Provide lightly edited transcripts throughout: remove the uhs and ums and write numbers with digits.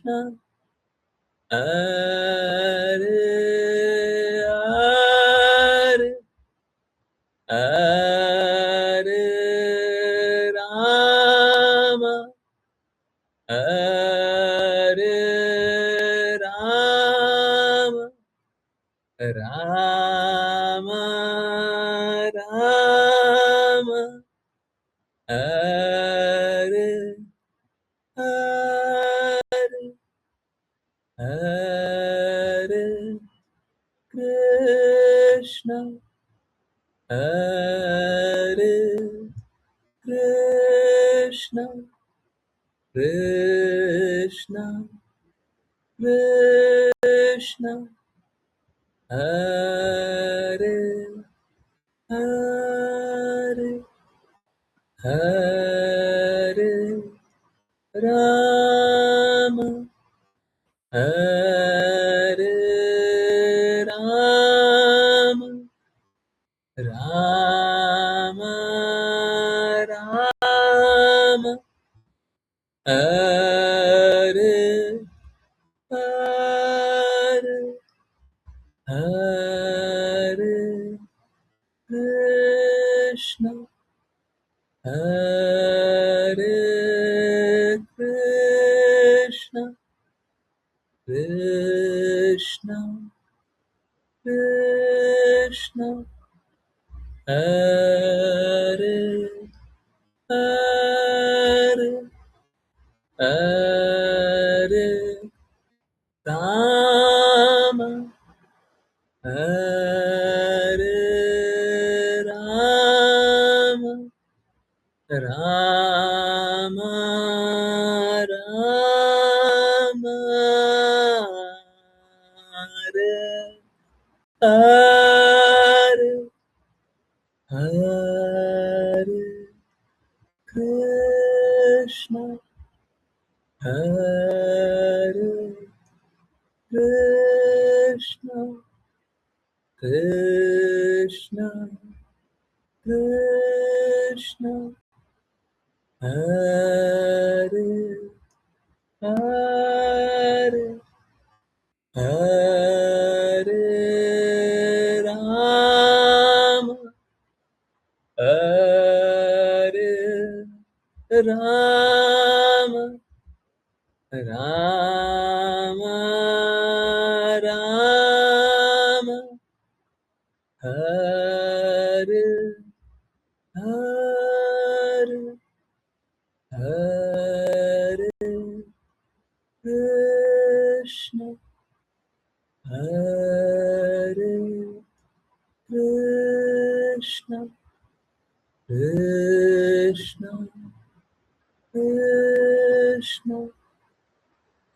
Hare Hare Hare Rama Hare Rama Rama Rama Hare Hare Hare Krishna Hare Krishna Krishna Krishna Hare Hare Hare Rama Hare Rama Rama Rama Hare Hare Hare Krishna Hare Krishna Krishna Krishna Hare Hare Hare Rama Hare Rama Rama Rama Hare Hare Hare Krishna Hare Krishna Krishna Krishna Hare Hare Hare Rama Hare Rama Rama Rama Hare Hare Hare Krishna Hare Krishna Krishna Krishna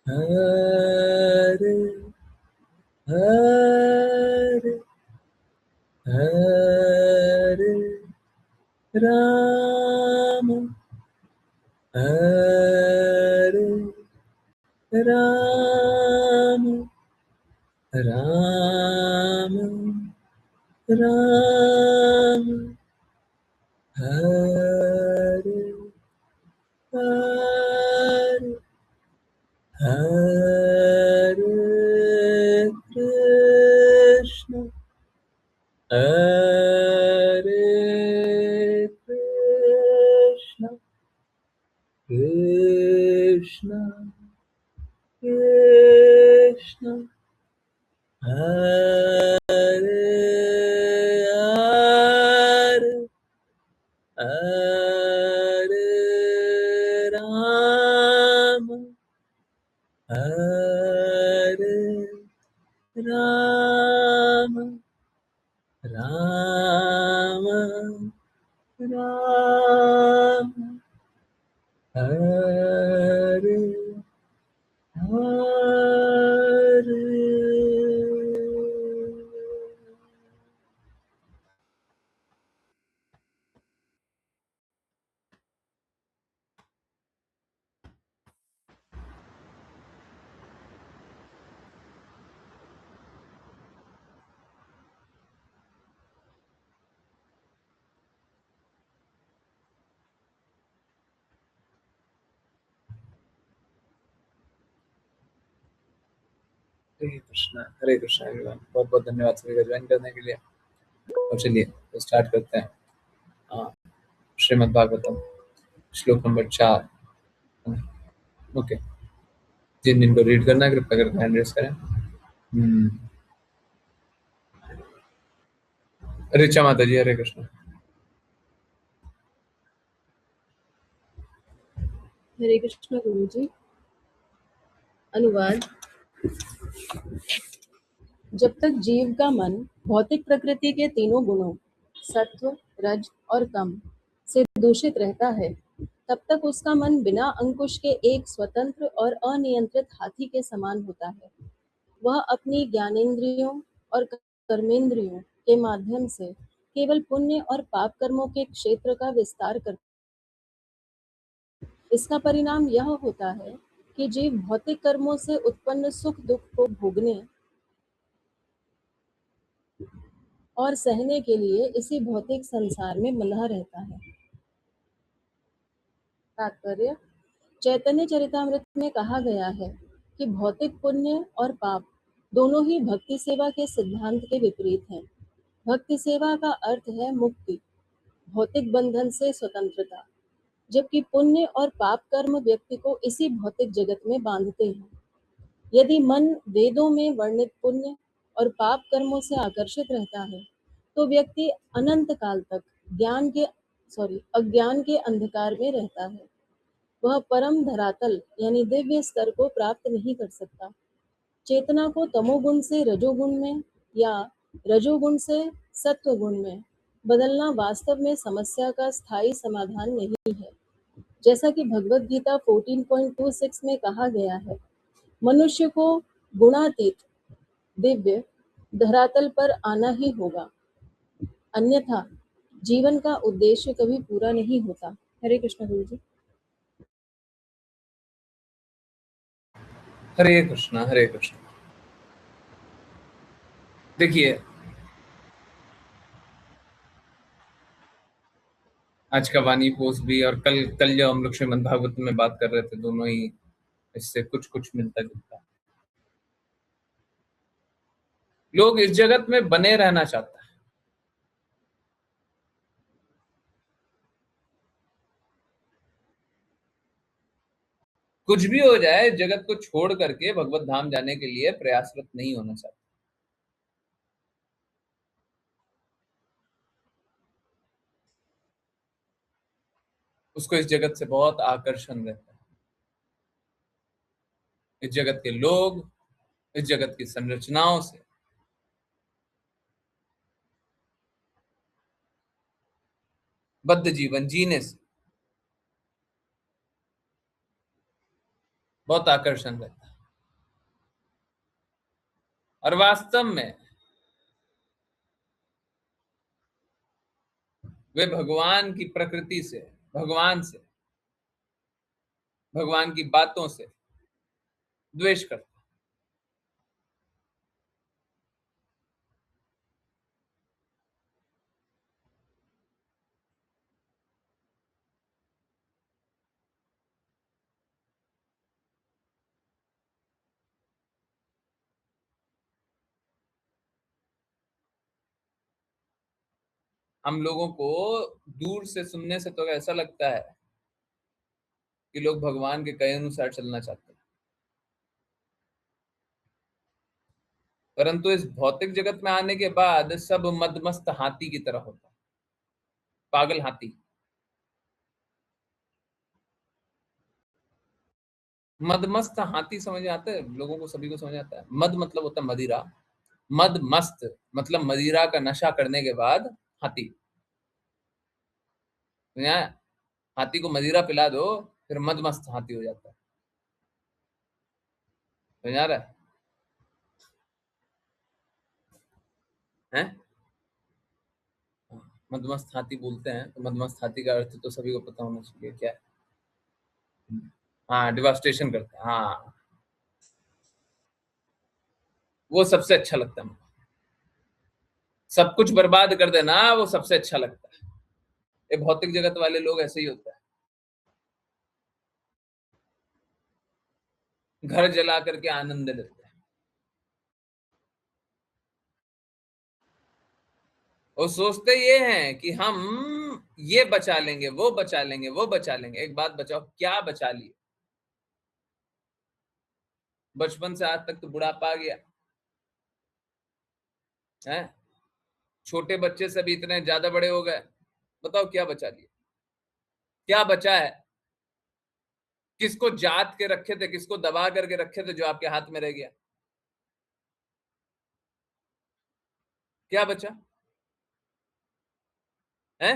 Hare Hare Hare Rama Hare Rama Rama Rama Hare Hare Hare Krishna Hare Krishna Krishna Krishna Hare Hare Hare Rama Hare Rama Rama Rama Hare Hare हरे Krishna everyone. बहुत बहुत धन्यवाद सभी का join करने के लिए। और चलिए तो स्टार्ट करते हैं। हाँ, श्रीमद् भागवतम श्लोक नंबर 4। ओके, जिन जिनको रीड करना है कृपया करके हैंड रेस करें। हम्म, ऋचा माता जी, हरे कृष्ण। हरे कृष्ण गुरु जी। अनुवाद। जब तक जीव का मन भौतिक प्रकृति के तीनों गुणों सत्व, रज और तम से दूषित रहता है, तब तक उसका मन बिना अंकुश के एक स्वतंत्र और अनियंत्रित हाथी के समान होता है। वह अपनी ज्ञानेंद्रियों और कर्मेंद्रियों के माध्यम से केवल पुण्य और पाप कर्मों के क्षेत्र का विस्तार करता है। इसका परिणाम यह होता है कि जीव भौतिक कर्मों से उत्पन्न सुख दुख को भोगने और सहने के लिए इसी भौतिक संसार में बंधा रहता है। तात्पर्य। चैतन्य चरितामृत में कहा गया है कि भौतिक पुण्य और पाप दोनों ही भक्ति सेवा के सिद्धांत के विपरीत हैं। भक्ति सेवा का अर्थ है मुक्ति, भौतिक बंधन से स्वतंत्रता, जबकि पुण्य और पाप कर्म व्यक्ति को इसी भौतिक जगत में बांधते हैं। यदि मन वेदों में वर्णित पुण्य और पाप कर्मों से आकर्षित रहता है, तो व्यक्ति अनंत काल तक अज्ञान के अंधकार में रहता है। वह परम धरातल यानी दिव्य स्तर को प्राप्त नहीं कर सकता। चेतना को तमोगुण से रजोगुण में या रजोगुण से सत्वगुण में बदलना वास्तव में समस्या का स्थायी समाधान नहीं है। जैसा कि भगवद गीता 14.26 में कहा गया है, मनुष्य को गुणातीत दिव्य धरातल पर आना ही होगा, अन्यथा जीवन का उद्देश्य कभी पूरा नहीं होता। हरे कृष्ण गुरु जी। हरे कृष्णा हरे कृष्णा। देखिए, आज का वाणी पोस्ट भी और कल कल जो हम लोग श्रीमद् भागवत में बात कर रहे थे, दोनों ही इससे कुछ कुछ मिलता जुलता है। लोग इस जगत में बने रहना चाहता है। कुछ भी हो जाए, जगत को छोड़ करके भगवत धाम जाने के लिए प्रयासरत नहीं होना चाहता। उसको इस जगत से बहुत आकर्षण रहता है। इस जगत के लोग, इस जगत की संरचनाओं से, बद्ध जीवन जीने से बहुत आकर्षण रहता है। और वास्तव में वे भगवान की प्रकृति से, भगवान से, भगवान की बातों से द्वेष करते हैं। हम लोगों को दूर से सुनने से तो ऐसा लगता है कि लोग भगवान के कहे अनुसार चलना चाहते हैं, परंतु इस भौतिक जगत में आने के बाद सब मदमस्त हाथी की तरह होता है। पागल हाथी। मदमस्त हाथी समझ आता है लोगों को, सभी को समझ आता है। मद मतलब होता है मदिरा, मद मस्त मतलब मदिरा का नशा करने के बाद हाथी। हाथी को मदिरा पिला दो, फिर मद मस्त हाथी हो जाता है। समझ आ रहा है? मदमस्त हाथी बोलते हैं, तो मदमस्त हाथी का अर्थ तो सभी को पता होना चाहिए क्या है। हाँ, डिवास्टेशन करता है। हाँ, वो सबसे अच्छा लगता है मुझे। सब कुछ बर्बाद कर देना वो सबसे अच्छा लगता है। ये भौतिक जगत वाले लोग ऐसे ही होता है। घर जला करके आनंद लेते हैं। वो सोचते ये हैं कि हम ये बचा लेंगे, वो बचा लेंगे, वो बचा लेंगे। एक बात बचाओ, क्या बचा लिए? बचपन से आज तक तो बुढ़ापा आ गया है। छोटे बच्चे से भी इतने ज्यादा बड़े हो गए। बताओ क्या बचा लिए? क्या बचा है? किसको जात के रखे थे, किसको दबा करके रखे थे, जो आपके हाथ में रह गया? क्या बचा है?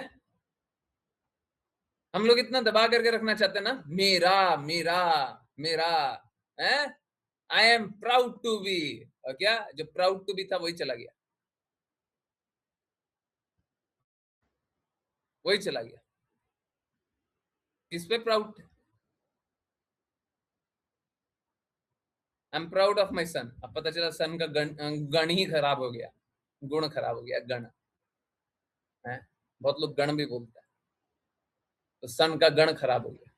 हम लोग इतना दबा करके रखना चाहते हैं ना, मेरा मेरा मेरा है। I am proud to be. और क्या, जो प्राउड टू बी था वही चला गया, वही चला गया। किस पे proud? I am proud of my son. अब पता चला सन का गण ही खराब हो गया, गुण खराब हो गया, गण है। बहुत लोग गण भी बोलते हैं, तो सन का गण खराब हो गया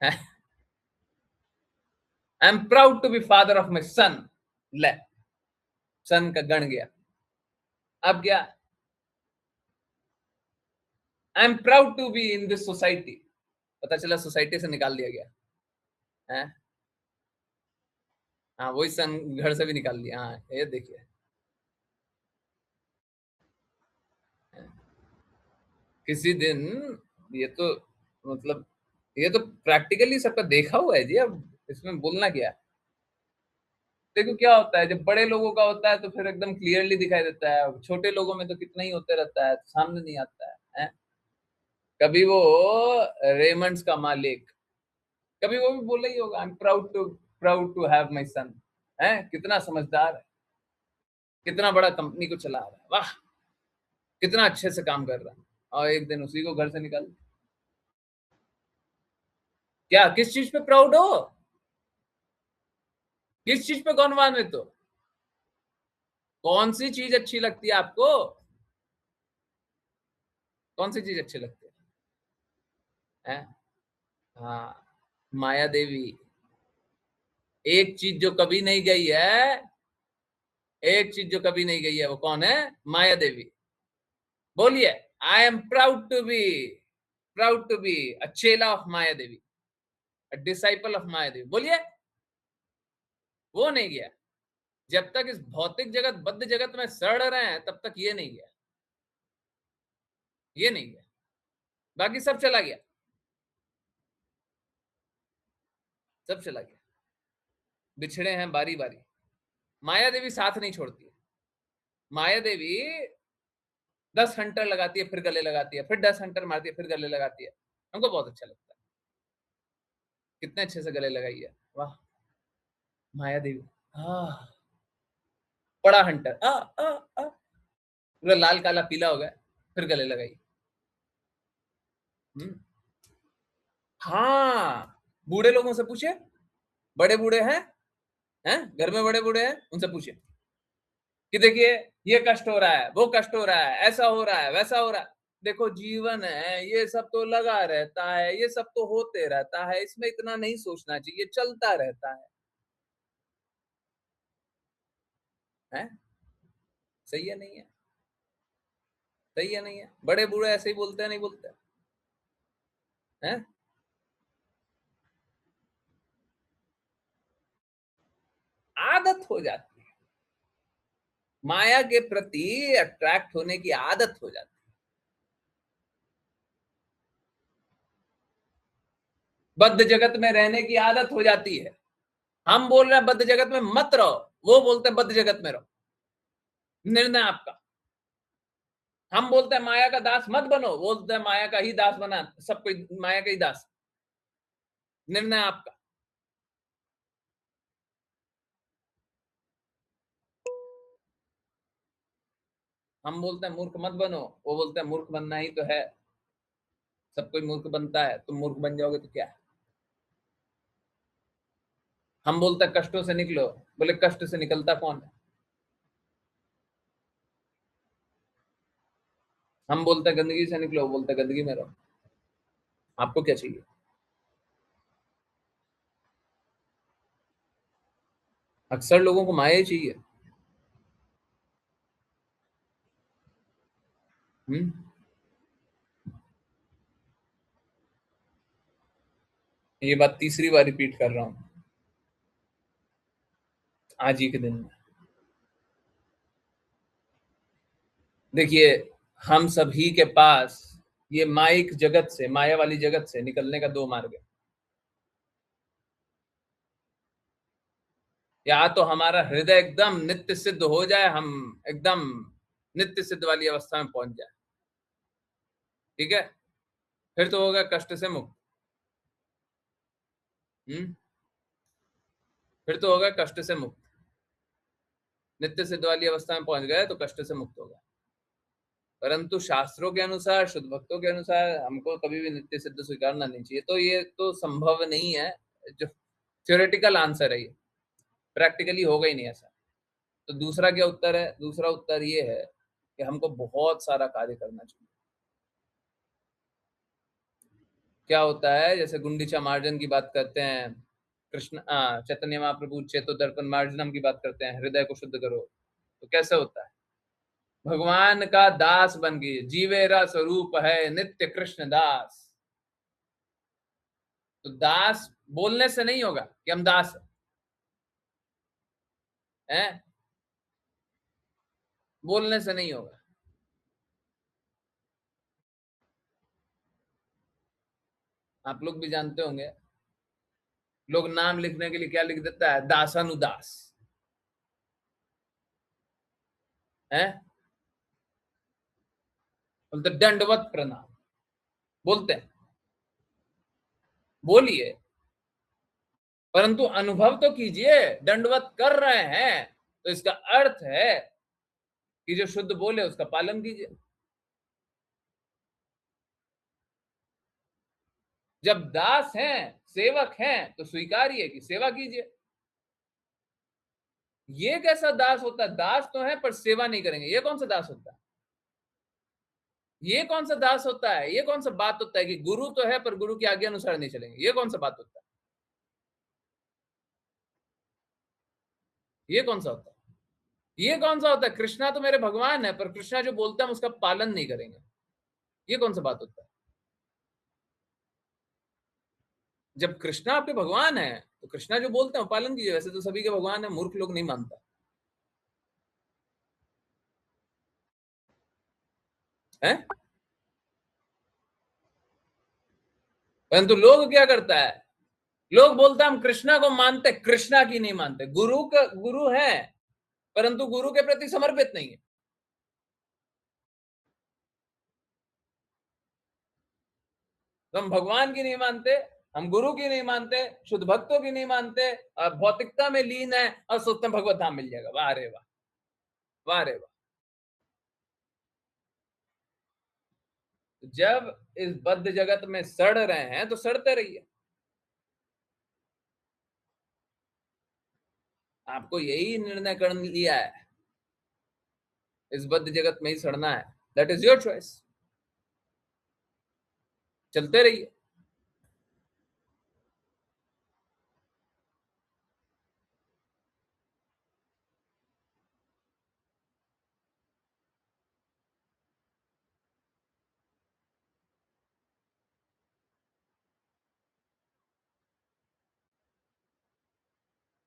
है। I am proud to be father of my son. ले, सन का गण गया। अब क्या? I am proud to be in this society. पता चला सोसाइटी से निकाल दिया गया है। हाँ, वही सन घर से भी निकाल दिया। हाँ, ये देखिए, किसी दिन ये तो मतलब ये तो प्रैक्टिकली सबका देखा हुआ है जी। अब इसमें बोलना क्या है? देखो क्या होता है, जब बड़े लोगों का होता है तो फिर एकदम क्लियरली दिखाई देता है। छोटे लोगों में तो कितना ही होते रहता है, तो सामने नहीं आता है? कभी वो रेमंड्स का मालिक, कभी वो भी बोला ही होगा, I am proud to have my son. है, कितना समझदार है, कितना बड़ा कंपनी को चला रहा है, वाह, कितना अच्छे से काम कर रहा है। और एक दिन उसी को घर से निकाल। क्या, किस चीज पे प्राउड हो? किस चीज पे गौरवान्वित हो? कौन सी चीज अच्छी लगती है आपको? कौन सी चीज अच्छी लगती है? हाँ, माया देवी। एक चीज जो कभी नहीं गई है, एक चीज जो कभी नहीं गई है, वो कौन है? माया देवी। बोलिए, I am proud to be a चेला of Maya Devi, a disciple of Maya Devi. बोलिए। वो नहीं गया। जब तक इस भौतिक जगत, बद्ध जगत में सड़ रहे हैं, तब तक ये नहीं गया, ये नहीं गया। बाकी सब चला गया, सब चला गया। बिछड़े हैं बारी बारी। माया देवी साथ नहीं छोड़ती है। माया देवी 10 हंटर लगाती है, फिर गले लगाती है, फिर 10 हंटर मारती है, फिर गले लगाती है। हमको बहुत अच्छा लगता है, कितने अच्छे से गले लगाई है, वाह। माया देवी, हाँ, बड़ा हंटर, पूरा लाल काला पीला हो गया, फिर गले लगाई। हम्म। हाँ, बूढ़े लोगों से पूछे, बड़े बूढ़े हैं घर में, बड़े बूढ़े हैं, उनसे पूछे कि देखिए, ये कष्ट हो रहा है, वो कष्ट हो रहा है, ऐसा हो रहा है, वैसा हो रहा है। देखो, जीवन है, ये सब तो लगा रहता है, ये सब तो होते रहता है, इसमें इतना नहीं सोचना चाहिए, चलता रहता है? सही है नहीं है? सही है नहीं है? बड़े बूढ़े ऐसे ही बोलते हैं, नहीं बोलते हैं? आदत हो जाती है, माया के प्रति अट्रैक्ट होने की आदत हो जाती है। बद्ध जगत में रहने की आदत हो जाती है। हम बोल रहे हैं बद्ध जगत में मत रहो, वो बोलते हैं बद्ध जगत में रहो, निर्णय आपका। हम बोलते हैं माया का दास मत बनो, वो बोलते हैं माया का ही दास बना, सब कोई माया का ही दास। निर्णय आपका। हम बोलते हैं मूर्ख मत बनो, वो बोलते हैं मूर्ख बनना ही तो है, सब कोई मूर्ख बनता है, तुम मूर्ख बन जाओगे तो क्या है? हम बोलते हैं कष्टों से निकलो, बोले कष्ट से निकलता कौन है? हम बोलते हैं गंदगी से निकलो, वो बोलते हैं गंदगी में रहो। आपको क्या चाहिए? अक्सर लोगों को माया ही चाहिए। हम्म ये बात तीसरी बार रिपीट कर रहा हूं आज ही के दिन में। देखिए, हम सभी के पास ये माइक जगत से, माया वाली जगत से निकलने का दो मार्ग है। या तो हमारा हृदय एकदम नित्य सिद्ध हो जाए, हम एकदम नित्य सिद्ध वाली अवस्था में पहुंच जाए, ठीक है, फिर तो होगा कष्ट से मुक्त। फिर तो होगा कष्ट से मुक्त। नित्य सिद्ध वाली अवस्था में पहुंच गए तो कष्ट से मुक्त होगा। परंतु शास्त्रों के अनुसार, शुद्ध भक्तों के अनुसार, हमको कभी भी नित्य सिद्ध स्वीकारना नहीं चाहिए। तो ये तो संभव नहीं है, जो थ्योरेटिकल आंसर है, ये प्रैक्टिकली होगा ही नहीं ऐसा। तो दूसरा क्या उत्तर है? दूसरा उत्तर ये है कि हमको बहुत सारा कार्य करना चाहिए। क्या होता है, जैसे गुंडीचा मार्जन की बात करते हैं, कृष्ण चैतन्य महाप्रभु चेतो दर्पण मार्जनम की बात करते हैं, हृदय को शुद्ध करो। तो कैसे होता है? भगवान का दास बन गए, जीवेरा स्वरूप है नित्य कृष्ण दास। तो दास बोलने से नहीं होगा कि हम दास हैं, बोलने से नहीं होगा। आप लोग भी जानते होंगे, लोग नाम लिखने के लिए क्या लिख देता है? दासानुदास है, बोलते दंडवत प्रणाम, बोलते हैं, बोलिए, परंतु अनुभव तो कीजिए। दंडवत कर रहे हैं तो इसका अर्थ है कि जो शुद्ध बोले उसका पालन कीजिए। जब दास हैं, सेवक हैं, तो स्वीकारिए कि सेवा कीजिए। ये कैसा दास होता है? दास तो है पर सेवा नहीं करेंगे, ये कौन सा दास होता है? ये कौन सा दास होता है? ये कौन सा बात होता है कि गुरु तो है पर गुरु की आज्ञा अनुसार नहीं चलेंगे? ये कौन सा बात होता है? ये कौन सा होता है? ये कौन सा होता है? कृष्णा तो मेरे भगवान है पर कृष्णा जो बोलते हैं हम उसका पालन नहीं करेंगे, ये कौन सा बात होता है? जब कृष्णा आपके भगवान है तो कृष्णा जो बोलते हैं वो पालन कीजिए। वैसे तो सभी के भगवान है, मूर्ख लोग नहीं मानता है। परंतु लोग क्या करता है? लोग बोलते हैं हम कृष्णा को मानते, कृष्णा की नहीं मानते। गुरु का गुरु है परंतु गुरु के प्रति समर्पित नहीं है। तो हम भगवान की नहीं मानते, हम गुरु की नहीं मानते, शुद्ध भक्तों की नहीं मानते, और भौतिकता में लीन है और सोचते हैं भगवत धाम मिल जाएगा। वाह रे वाह, वाह रे वाह। जब इस बद्ध जगत में सड़ रहे हैं तो सड़ते रहिए। आपको यही निर्णय कर लिया है, इस बद्ध जगत में ही सड़ना है, दैट इज योर चॉइस। चलते रहिए।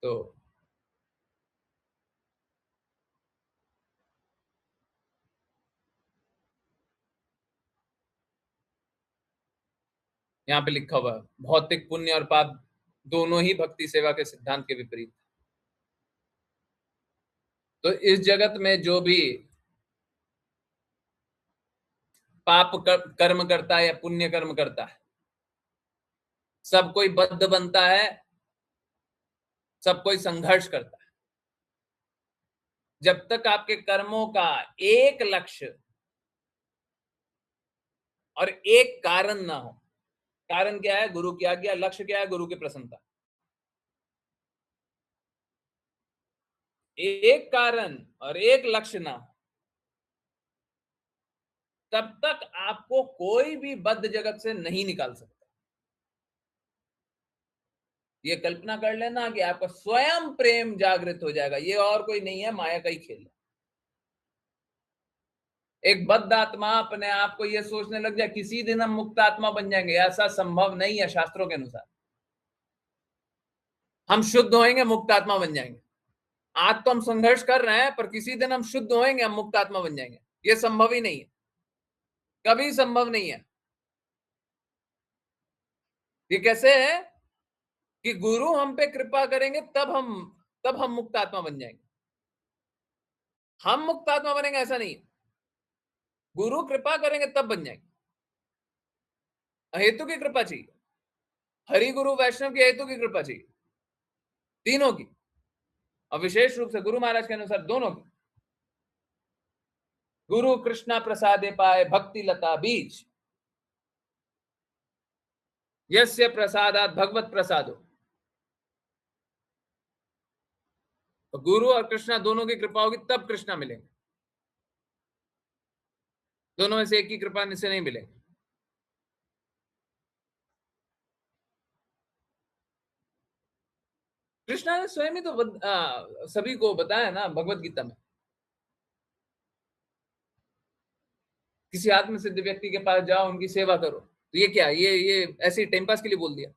तो यहाँ पे लिखा हुआ है, भौतिक पुण्य और पाप दोनों ही भक्ति सेवा के सिद्धांत के विपरीत। तो इस जगत में जो भी पाप कर्म करता है या पुण्य कर्म करता है, सब कोई बद्ध बनता है, सब कोई संघर्ष करता है। जब तक आपके कर्मों का एक लक्ष्य और एक कारण ना हो। कारण क्या है? गुरु की आज्ञा। लक्ष्य क्या है? गुरु की प्रसन्नता। एक कारण और एक लक्ष्य ना हो तब तक आपको कोई भी बद्ध जगत से नहीं निकाल सकता। ये कल्पना कर लेना कि आपका स्वयं प्रेम जागृत हो जाएगा, ये और कोई नहीं है, माया का ही खेल है। एक बद्ध आत्मा अपने आप को ये सोचने लग जाए किसी दिन हम मुक्त आत्मा बन जाएंगे, ऐसा संभव नहीं है शास्त्रों के अनुसार। हम शुद्ध होएंगे, मुक्त आत्मा बन जाएंगे। आज तो हम संघर्ष कर रहे हैं, पर किसी दिन हम शुद्ध होएंगे, हम मुक्त आत्मा बन जाएंगे। ये संभव ही नहीं है, कभी संभव नहीं है। ये कैसे है कि गुरु हम पे कृपा करेंगे तब हम मुक्त आत्मा बन जाएंगे। हम मुक्त आत्मा बनेंगे ऐसा नहीं है, गुरु कृपा करेंगे तब बन जाएंगे। हेतु की कृपा चाहिए, हरि गुरु वैष्णव की हेतु की कृपा चाहिए, तीनों की, और विशेष रूप से गुरु महाराज के अनुसार दोनों की। गुरु कृष्णा प्रसादे पाए भक्ति लता बीज, यस्य प्रसादात भगवत प्रसादो। तो गुरु और कृष्णा दोनों की कृपा होगी तब कृष्णा मिलेंगे, दोनों में से एक की कृपा से नहीं मिलेंगे। कृष्णा ने स्वयं ही तो सभी को बताया ना भगवत गीता में। किसी आत्म सिद्ध व्यक्ति के पास जाओ, उनकी सेवा करो, तो ये क्या, ये ऐसे टाइम पास के लिए बोल दिया?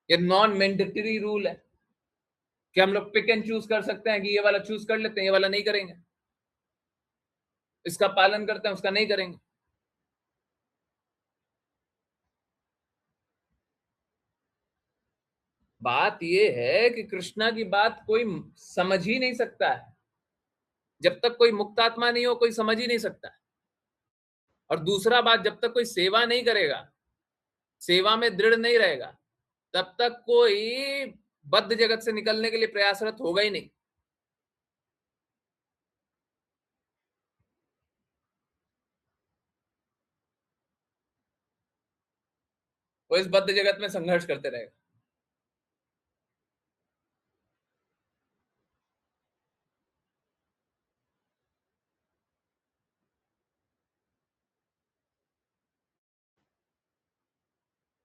ये नॉन मैंडेटरी रूल है कि हम लोग पिक एंड चूज कर सकते हैं कि ये वाला चूज कर लेते हैं, ये वाला नहीं करेंगे, इसका पालन करते हैं, उसका नहीं करेंगे। बात ये है कि कृष्णा की बात कोई समझ ही नहीं सकता है। जब तक कोई मुक्त आत्मा नहीं हो, कोई समझ ही नहीं सकता है। और दूसरा बात, जब तक कोई सेवा नहीं करेगा, सेवा में दृढ़ नहीं रहेगा, तब तक कोई बद्ध जगत से निकलने के लिए प्रयासरत होगा ही नहीं। वो इस बद्ध जगत में संघर्ष करते रहेगा।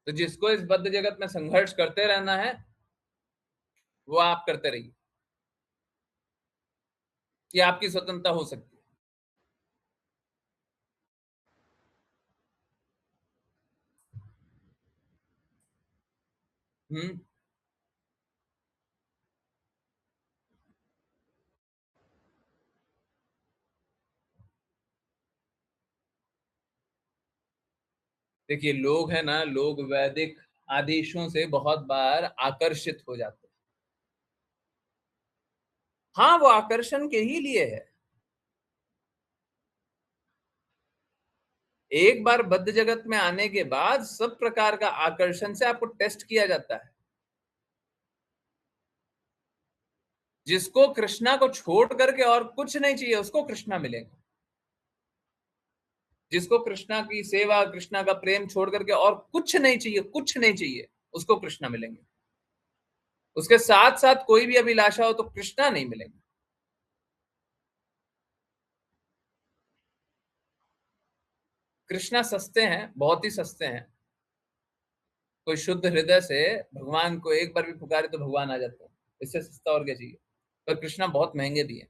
तो जिसको इस बद्ध जगत में संघर्ष करते रहना है, वो आप करते रहिए, कि आपकी स्वतंत्रता हो सकती है। देखिए, लोग है ना, लोग वैदिक आदेशों से बहुत बार आकर्षित हो जाते हैं। हाँ, वो आकर्षण के ही लिए है। एक बार बद्ध जगत में आने के बाद सब प्रकार का आकर्षण से आपको टेस्ट किया जाता है। जिसको कृष्णा को छोड़ करके और कुछ नहीं चाहिए, उसको कृष्णा मिलेगा। जिसको कृष्णा की सेवा, कृष्णा का प्रेम छोड़ करके और कुछ नहीं चाहिए, कुछ नहीं चाहिए, उसको कृष्णा मिलेंगे। उसके साथ साथ कोई भी अभिलाषा हो तो कृष्णा नहीं मिलेंगे। कृष्णा सस्ते हैं, बहुत ही सस्ते हैं। कोई शुद्ध हृदय से भगवान को एक बार भी पुकारे तो भगवान आ जाते हैं। इससे सस्ता और क्या चाहिए? पर कृष्णा बहुत महंगे भी है।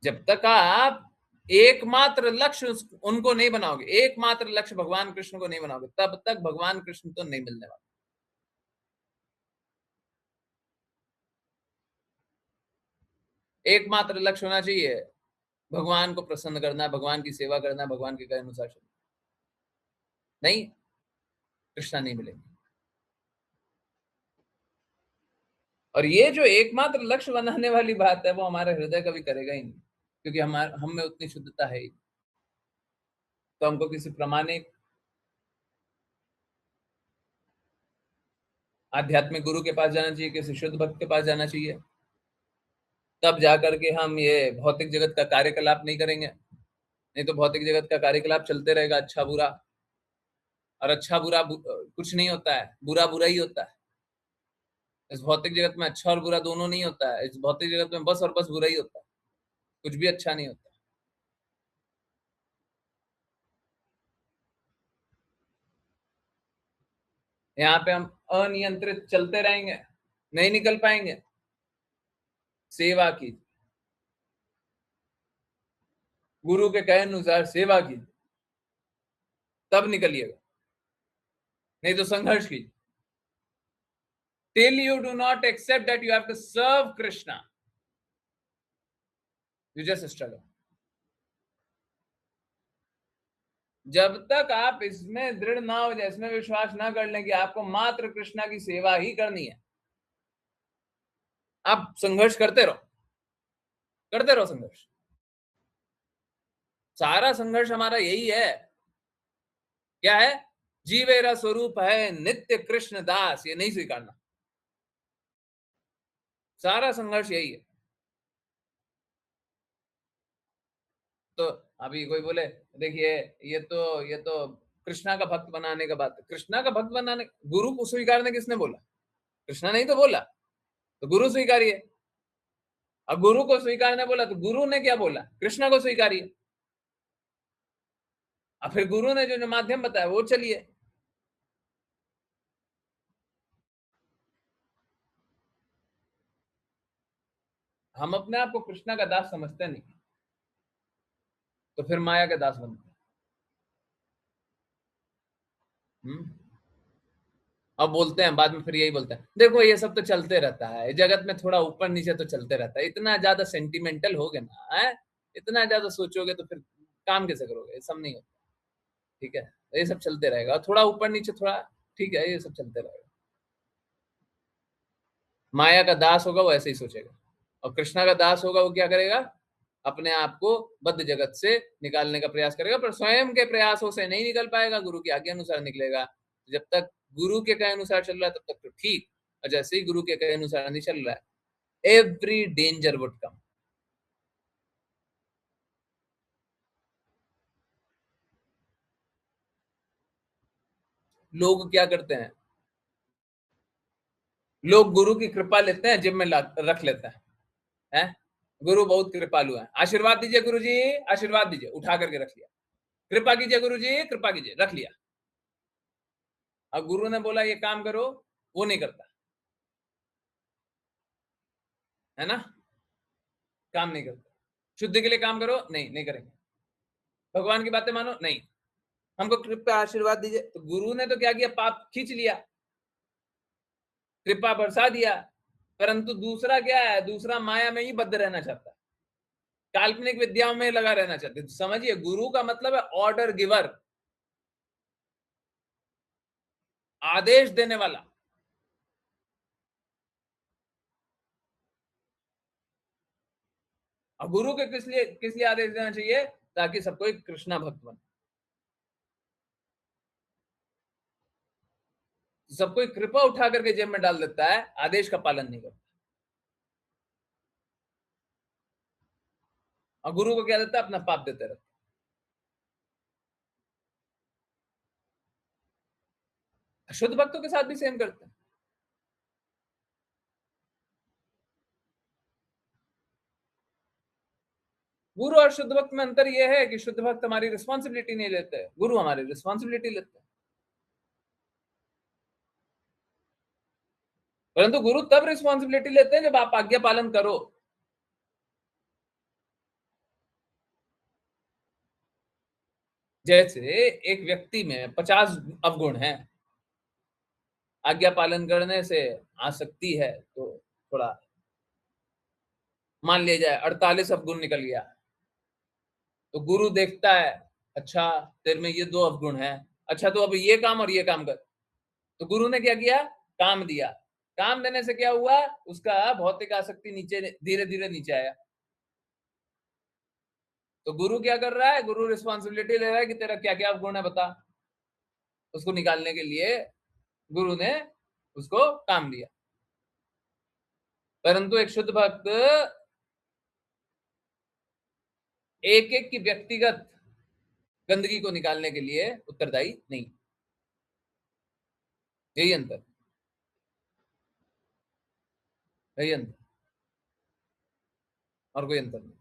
जब तक आप एकमात्र लक्ष्य उनको नहीं बनाओगे, एकमात्र लक्ष्य भगवान कृष्ण को नहीं बनाओगे, तब तक भगवान कृष्ण तो नहीं मिलने वाले। एकमात्र लक्ष्य होना चाहिए, भगवान को प्रसन्न करना है, भगवान की सेवा करना है, भगवान के कहे अनुसार चलना। नहीं, कृष्णा नहीं मिलेंगे। और ये जो एकमात्र लक्ष्य बनाने वाली बात है, वो हमारे हृदय कभी करेगा ही नहीं, क्योंकि हम में उतनी शुद्धता है ही। तो हमको किसी प्रामाणिक आध्यात्मिक गुरु के पास जाना चाहिए, किसी शुद्ध भक्त के पास जाना चाहिए, तब जाकर के हम ये भौतिक जगत का कार्यकलाप नहीं करेंगे। नहीं तो भौतिक जगत का कार्यकलाप चलते रहेगा, अच्छा बुरा, और अच्छा बुरा कुछ नहीं होता है, बुरा बुरा ही होता है। इस भौतिक जगत में अच्छा और बुरा दोनों नहीं होता है। इस भौतिक जगत में बस और बस बुरा ही होता है, कुछ भी अच्छा नहीं होता। यहाँ पे हम अनियंत्रित चलते रहेंगे, नहीं निकल पाएंगे। सेवा की, गुरु के कहे अनुसार सेवा कीजिए, तब निकलिएगा, नहीं तो संघर्ष कीजिए। Till you do not accept that you have to serve Krishna, you just struggle. जब तक आप इसमें दृढ़ ना हो जाए, इसमें विश्वास ना कर लें कि आपको मात्र कृष्णा की सेवा ही करनी है, आप संघर्ष करते रहो संघर्ष। सारा संघर्ष हमारा यही है। क्या है? जीवेरा स्वरूप है नित्य कृष्ण दास, ये नहीं स्वीकारना। सारा संघर्ष यही है। तो अभी कोई बोले देखिए ये तो कृष्णा का भक्त बनाने का बात है। कृष्णा का भक्त बनाने, गुरु को स्वीकारने किसने बोला? कृष्णा नहीं तो बोला, तो गुरु स्वीकारिए। अब गुरु को स्वीकारने बोला तो गुरु ने क्या बोला? कृष्णा को स्वीकारिए। अब फिर गुरु ने जो माध्यम बताया वो चलिए। हम अपने आप को कृष्णा का दास समझते नहीं, तो फिर माया के दास बनते हैं। अब बोलते हैं बाद में, फिर यही बोलते हैं देखो ये सब तो चलते रहता है जगत में, थोड़ा ऊपर नीचे तो चलते रहता है। इतना ज्यादा सेंटिमेंटल हो गए ना, है इतना ज्यादा सोचोगे तो फिर काम कैसे करोगे? ये सब नहीं होता, ठीक है? ये सब चलते रहेगा, थोड़ा ऊपर नीचे, थोड़ा, ठीक है, ये सब चलते रहेगा। माया का दास होगा वो ऐसे ही सोचेगा, और कृष्णा का दास होगा वो क्या करेगा? अपने आप को बद्ध जगत से निकालने का प्रयास करेगा, पर स्वयं के प्रयासों से नहीं निकल पाएगा, गुरु की आज्ञा अनुसार निकलेगा। जब तक गुरु के कहे अनुसार चल रहा है तब तक तो ठीक, और जैसे ही गुरु के कहे अनुसार नहीं चल रहा है, एवरी डेंजर वुड कम। लोग क्या करते हैं? लोग गुरु की कृपा लेते हैं, जेब में रख लेते हैं। गुरु बहुत कृपालु है, आशीर्वाद दीजिए गुरु जी, आशीर्वाद दीजिए, उठा करके रख लिया। कृपा कीजिए गुरु जी, कृपा कीजिए, रख लिया। अब गुरु ने बोला ये काम करो, वो नहीं करता, है ना? काम नहीं करता। शुद्धि के लिए काम करो, नहीं नहीं करेंगे। भगवान की बातें मानो, नहीं। हमको कृपा आशीर्वाद दीजिए, तो गुरु ने तो क्या किया? पाप खींच लिया, कृपा बरसा दिया। परंतु दूसरा क्या है? दूसरा माया में ही बद्ध रहना चाहता है, काल्पनिक विद्याओं में लगा रहना चाहते हैं। तो समझिए, गुरु का मतलब है ऑर्डर गिवर, आदेश देने वाला। और गुरु के किस लिए आदेश देना चाहिए? ताकि सबको एक कृष्णा भक्त बने, सबको एक कृपा उठा करके जेब में डाल देता है, आदेश का पालन नहीं करता। और गुरु को क्या देता है? अपना पाप देते रहता है। शुद्ध भक्तों के साथ भी सेम करते हैं। गुरु और शुद्ध भक्त में अंतर यह है कि शुद्ध भक्त हमारी रिस्पॉन्सिबिलिटी नहीं लेते, गुरु हमारी रिस्पॉन्सिबिलिटी लेते हैं। परंतु गुरु तब रिस्पॉन्सिबिलिटी लेते हैं जब आप आज्ञा पालन करो। जैसे एक व्यक्ति में 50 अवगुण हैं, आज्ञा पालन करने से आसक्ति है, तो थोड़ा मान लिया जाए 48 अवगुण निकल गया, तो गुरु देखता है अच्छा तेरे में ये 2 अवगुण हैं, अच्छा तो अब ये काम और ये काम कर। तो गुरु ने क्या किया? काम दिया। काम देने से क्या हुआ? उसका भौतिक आसक्ति नीचे, धीरे धीरे नीचे आया। तो गुरु क्या कर रहा है? गुरु रिस्पॉन्सिबिलिटी ले रहा है कि तेरा क्या क्या अवगुण है बता। उसको निकालने के लिए गुरु ने उसको काम दिया। परंतु एक शुद्ध भक्त एक एक की व्यक्तिगत गंदगी को निकालने के लिए उत्तरदायी नहीं। यही अंतर, यही अंतर, और कोई अंतर नहीं।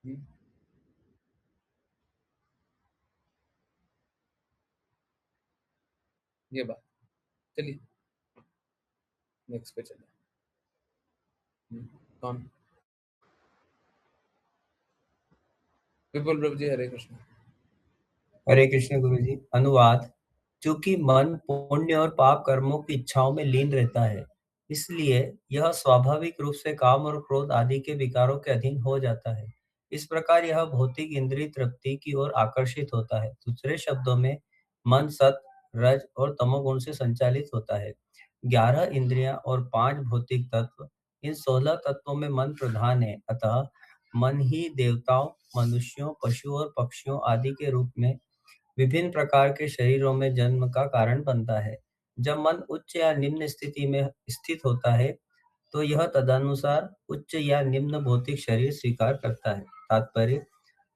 हम्म, ये बात। चलिए नेक्स्ट पे चलिए। कौन? विपुल प्रभु जी, हरे कृष्ण। हरे कृष्ण गुरु जी। अनुवाद। चूंकि मन पुण्य और पाप कर्मों की इच्छाओं में लीन रहता है, इसलिए यह स्वाभाविक रूप से काम और क्रोध आदि के विकारों के अधीन हो जाता है। इस प्रकार यह भौतिक इंद्रिय तृप्ति की ओर आकर्षित होता है। दूसरे शब्दों में मन सत, रज और तमोगुण से संचालित होता है। 11 इंद्रियां और 5 भौतिक तत्व, इन 16 तत्वों में मन प्रधान है। अतः मन ही देवताओं, मनुष्यों, पशुओं और पक्षियों आदि के रूप में विभिन्न प्रकार के शरीरों में जन्म का कारण बनता है। जब मन उच्च या निम्न स्थिति में स्थित होता है, तो यह तदनुसार उच्च या निम्न भौतिक शरीर स्वीकार करता है। तात्पर्य: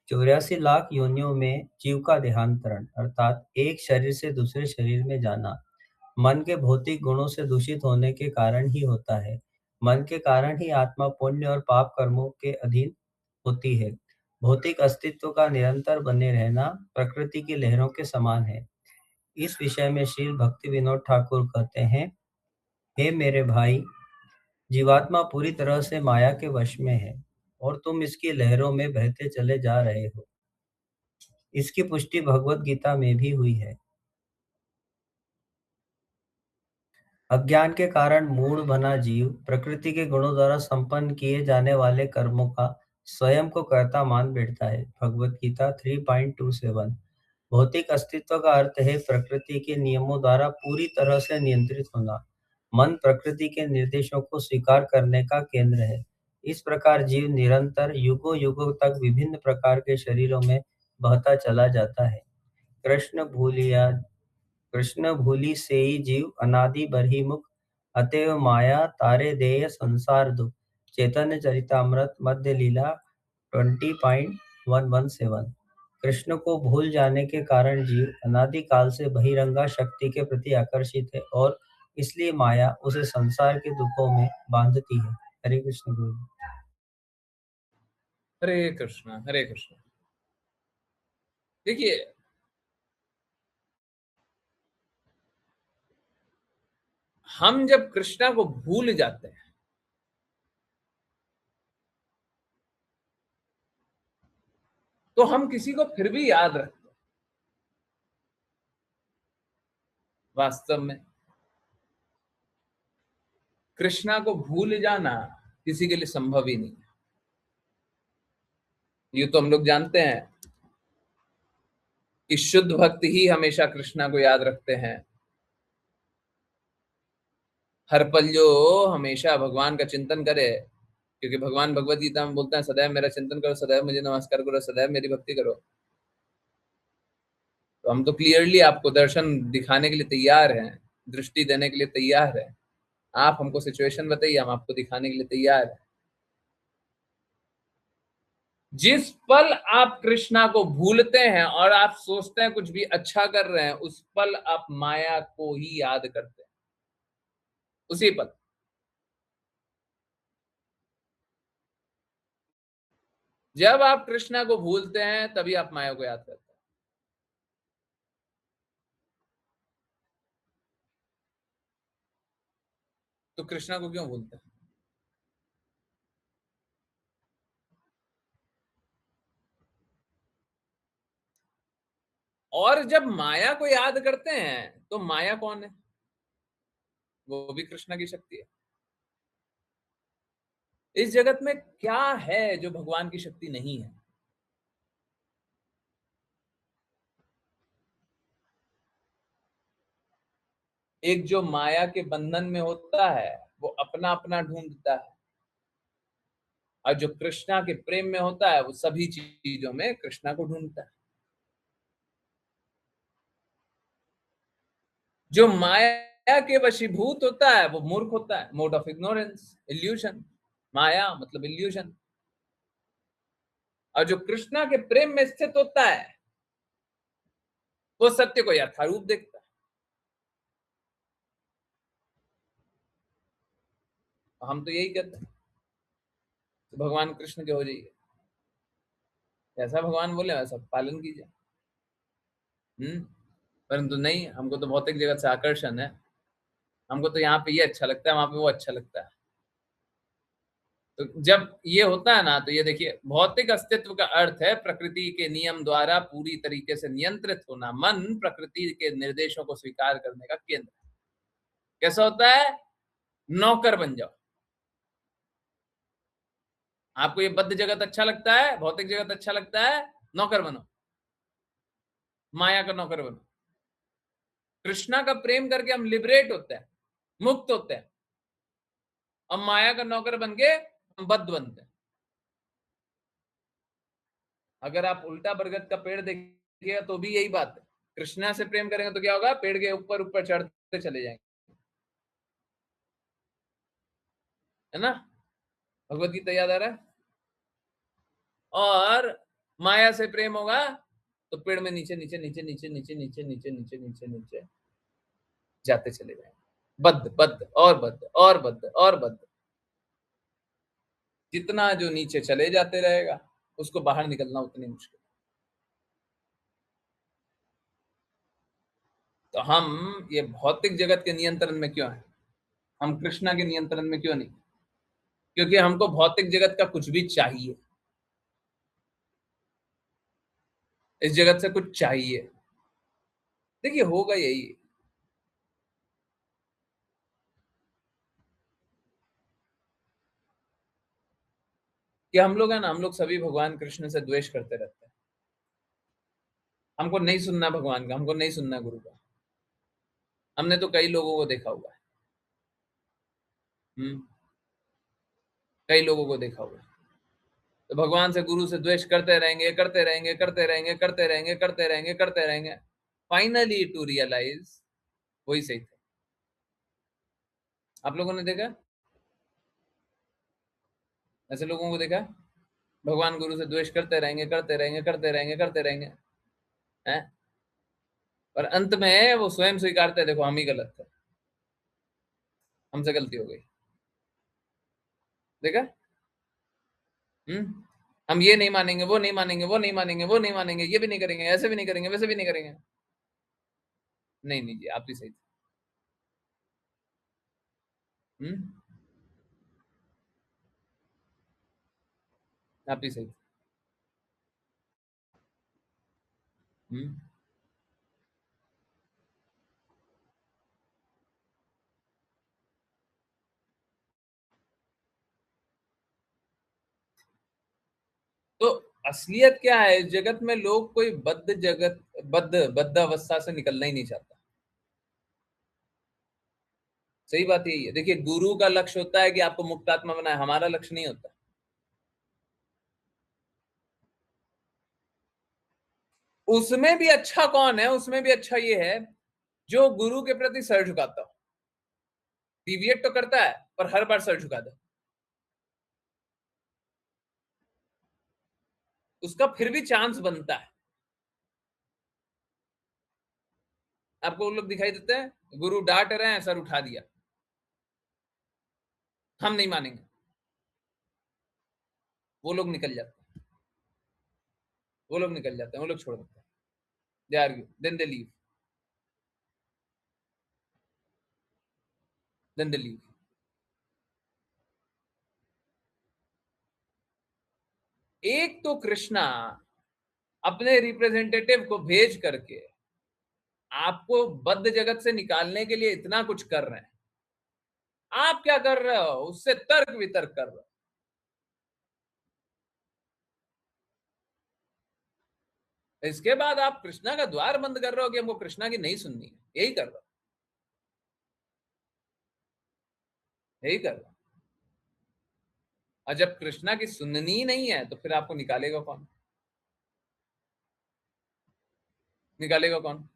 84 लाख योनियों में जीव का देहांतरण अर्थात एक शरीर से दूसरे शरीर में जाना मन के भौतिक गुणों से दूषित होने के कारण ही होता है। मन के कारण ही आत्मा पुण्य और पाप कर्मों के अधीन होती है। भौतिक अस्तित्व का निरंतर बने रहना प्रकृति की लहरों के समान है। इस विषय में श्रील भक्ति विनोद ठाकुर कहते हैं, हे मेरे भाई, जीवात्मा पूरी तरह से माया के वश में है और तुम इसकी लहरों में बहते चले जा रहे हो। इसकी पुष्टि भगवत गीता में भी हुई है। अज्ञान के कारण मूढ़ बना जीव प्रकृति के गुणों द्वारा संपन्न किए जाने वाले कर्मों का स्वयं को कर्ता मान बैठता है। भगवत गीता 3.27। भौतिक अस्तित्व का अर्थ है प्रकृति के नियमों द्वारा पूरी तरह से नियंत्रित होना। मन प्रकृति के निर्देशों को स्वीकार करने का केंद्र है। इस प्रकार जीव निरंतर युगों युगों तक विभिन्न प्रकार के शरीरों में बहता चला जाता है। कृष्ण भूलि सेई जीव अनादि बर्हिमुख, अतएव माया तारे देय संसार दुख। चैतन्य चरितामृत मध्य लीला 20.117। कृष्ण को भूल जाने के कारण जीव अनादि काल से बहिरंगा शक्ति के प्रति आकर्षित है और इसलिए माया उसे संसार के दुखों में बांधती है। हरे कृष्ण गुरु। हरे कृष्ण, हरे कृष्ण। देखिए, हम जब कृष्णा को भूल जाते हैं तो हम किसी को फिर भी याद रखते हैं। वास्तव में कृष्णा को भूल जाना किसी के लिए संभव ही नहीं है। ये तो हम लोग जानते हैं कि शुद्ध भक्त ही हमेशा कृष्णा को याद रखते हैं। हर पल जो हमेशा भगवान का चिंतन करे, क्योंकि भगवान भगवत गीता में बोलते हैं, सदैव मेरा चिंतन करो, सदैव मुझे नमस्कार करो, सदैव मेरी भक्ति करो। तो हम तो क्लियरली आपको दर्शन दिखाने के लिए तैयार हैं, दृष्टि देने के लिए तैयार हैं। आप हमको सिचुएशन बताइए, हम आपको दिखाने के लिए तैयार हैं। जिस पल आप कृष्णा को भूलते हैं और आप सोचते हैं कुछ भी अच्छा कर रहे हैं, उस पल आप माया को ही याद करते हैं। उसी पल जब आप कृष्णा को भूलते हैं तभी आप माया को याद करते हैं। तो कृष्णा को क्यों भूलते हैं? और जब माया को याद करते हैं तो माया कौन है? वो भी कृष्णा की शक्ति है। इस जगत में क्या है जो भगवान की शक्ति नहीं है? एक जो माया के बंधन में होता है वो अपना अपना ढूंढता है, और जो कृष्णा के प्रेम में होता है वो सभी चीजों में कृष्णा को ढूंढता है। जो माया के वशीभूत होता है वो मूर्ख होता है। Mode of ignorance, illusion. माया मतलब इल्यूशन। और जो कृष्णा के प्रेम में स्थित होता है वो सत्य को यथारूप देखता है। हम तो यही कहते हैं, तो भगवान कृष्ण के हो जाइए, जैसा भगवान बोले वैसा पालन कीजिए। परंतु नहीं, हमको तो भौतिक जगत से आकर्षण है। हमको तो यहाँ पे ये अच्छा लगता है, वहां पे वो अच्छा लगता है। तो जब ये होता है ना, तो ये देखिए, भौतिक अस्तित्व का अर्थ है प्रकृति के नियम द्वारा पूरी तरीके से नियंत्रित होना। मन प्रकृति के निर्देशों को स्वीकार करने का केंद्र है। कैसा होता है? नौकर बन जाओ। आपको ये बद्ध जगत अच्छा लगता है, भौतिक जगत अच्छा लगता है, नौकर बनो, माया का नौकर बनो। कृष्णा का प्रेम करके हम लिबरेट होते हैं, मुक्त होते हैं, और माया का नौकर बन के हम बद्ध बनते हैं। अगर आप उल्टा बरगद का पेड़ देखिएगा तो भी यही बात है। कृष्णा से प्रेम करेंगे तो क्या होगा? पेड़ के ऊपर ऊपर चढ़ते चले जाएंगे, है ना? भगवत गीता याद आ रहा है? और माया से प्रेम होगा तो पेड़ में नीचे नीचे नीचे नीचे नीचे नीचे नीचे नीचे नीचे नीचे जाते चले जाएंगे, बद्ध बद्ध और बद्ध और बद्ध और बद्ध। जितना जो नीचे चले जाते रहेगा, उसको बाहर निकलना उतनी मुश्किल। तो हम ये भौतिक जगत के नियंत्रण में क्यों हैं? हम कृष्णा के नियंत्रण में क्यों नहीं? क्योंकि हमको भौतिक जगत का कुछ भी चाहिए, इस जगत से कुछ चाहिए। देखिए, होगा यही कि हम लोग है ना, हम लोग सभी भगवान कृष्ण से द्वेष करते रहते हैं। हमको नहीं सुनना भगवान का, हमको नहीं सुनना गुरु का। हमने तो कई लोगों को देखा हुआ है, कई लोगों को देखा हुआ है। तो भगवान से, गुरु से द्वेष करते रहेंगे, करते रहेंगे, करते रहेंगे, करते रहेंगे, करते रहेंगे, करते रहेंगे, फाइनली टू रियलाइज वही सही था। आप लोगों ने देखा, ऐसे लोगों को देखा, भगवान गुरु से द्वेष करते रहेंगे, करते रहेंगे, करते रहेंगे, करते रहेंगे, हैं? और अंत में वो स्वयं स्वीकारते हैं, देखो हम ही गलत थे, हमसे गलती हो गई। देखा? हम ये नहीं मानेंगे, वो नहीं मानेंगे, वो नहीं मानेंगे, वो नहीं मानेंगे, ये भी नहीं करेंगे, ऐसे भी नहीं करेंगे, वैसे भी नहीं करेंगे। नहीं नहीं जी, आप ही सही थे। आप ही सही थे। हम्म तो असलियत क्या है? इस जगत में लोग कोई बद्ध अवस्था से निकलना ही नहीं चाहता। सही बात यही है। देखिए, गुरु का लक्ष्य होता है कि आपको मुक्तात्मा बनाए, हमारा लक्ष्य नहीं होता। उसमें भी अच्छा कौन है? उसमें भी अच्छा ये है जो गुरु के प्रति सर झुकाता हो। डिविएट तो करता है पर हर बार सर झुका दे, उसका फिर भी चांस बनता है। आपको वो लोग दिखाई देते हैं, गुरु डांट रहे हैं, सर उठा दिया, हम नहीं मानेंगे, वो लोग निकल जाते हैं, वो लोग निकल जाते हैं, वो लोग छोड़ देते हैं, they argue, then they leave, then they leave. एक तो कृष्णा अपने रिप्रेजेंटेटिव को भेज करके आपको बद्ध जगत से निकालने के लिए इतना कुछ कर रहे हैं, आप क्या कर रहे हो? उससे तर्क वितर्क कर रहे हो। इसके बाद आप कृष्णा का द्वार बंद कर रहे हो कि हमको कृष्णा की नहीं सुननी है, यही कर रहे हो, यही कर रहे हो। और जब कृष्णा की सुननी ही नहीं है तो फिर आपको निकालेगा कौन? निकालेगा कौन?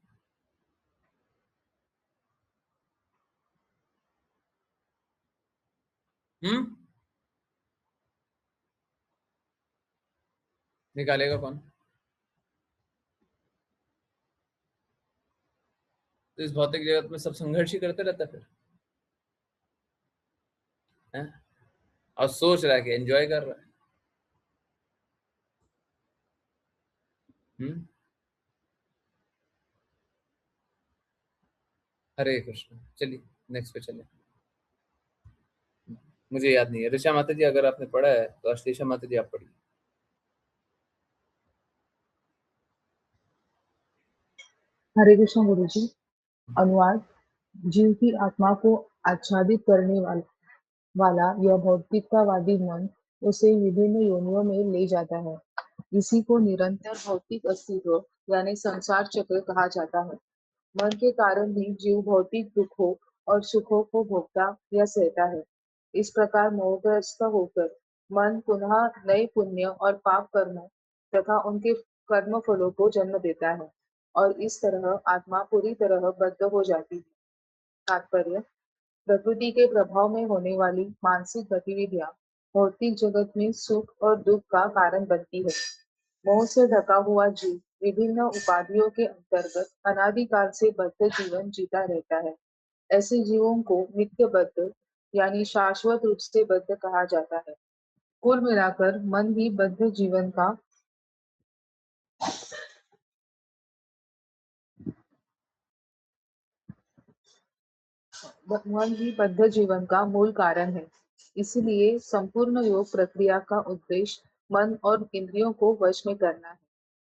हम्म निकालेगा कौन? तो इस भौतिक जगत में सब संघर्ष ही करते रहता है फिर, है? और सोच रहा है कि एंजॉय कर रहा है। हम्म हरे कृष्ण। चलिए नेक्स्ट पे चले। मुझे याद नहीं है। ऋषा माता जी अगर आपने पढ़ा है तो अश्लेषा माता जी आप पढ़िए। हरे कृष्ण गुरु जी। अनुवाद। जीव की आत्मा को आच्छादित करने वाला यह भौतिकतावादी मन उसे विभिन्न योनियों में ले जाता है। इसी को निरंतर भौतिक अस्तित्व यानी संसार चक्र कहा जाता है। मन के कारण ही जीव भौतिक दुखों और सुखों को भोगता या सहता है। इस प्रकार मोहग्रस्त होकर मन पुनः नए पुण्य और पाप कर्मों तथा उनके कर्म फलों को जन्म देता है और इस तरह आत्मा पूरी तरह बद्ध हो जाती है। तात्पर्य: प्रकृति के प्रभाव में होने वाली मानसिक गतिविधियां भौतिक जगत में सुख और दुख का कारण बनती है। मोह से ढका हुआ जीव विभिन्न उपाधियों के अंतर्गत अनादिकाल से बद्ध जीवन जीता रहता है। ऐसे जीवों को नित्य बद्ध यानी शाश्वत रूप से बद्ध कहा जाता है। कुल मिलाकर मन ही बद्ध जीवन का मूल कारण है। इसलिए संपूर्ण योग प्रक्रिया का उद्देश्य मन और इंद्रियों को वश में करना है।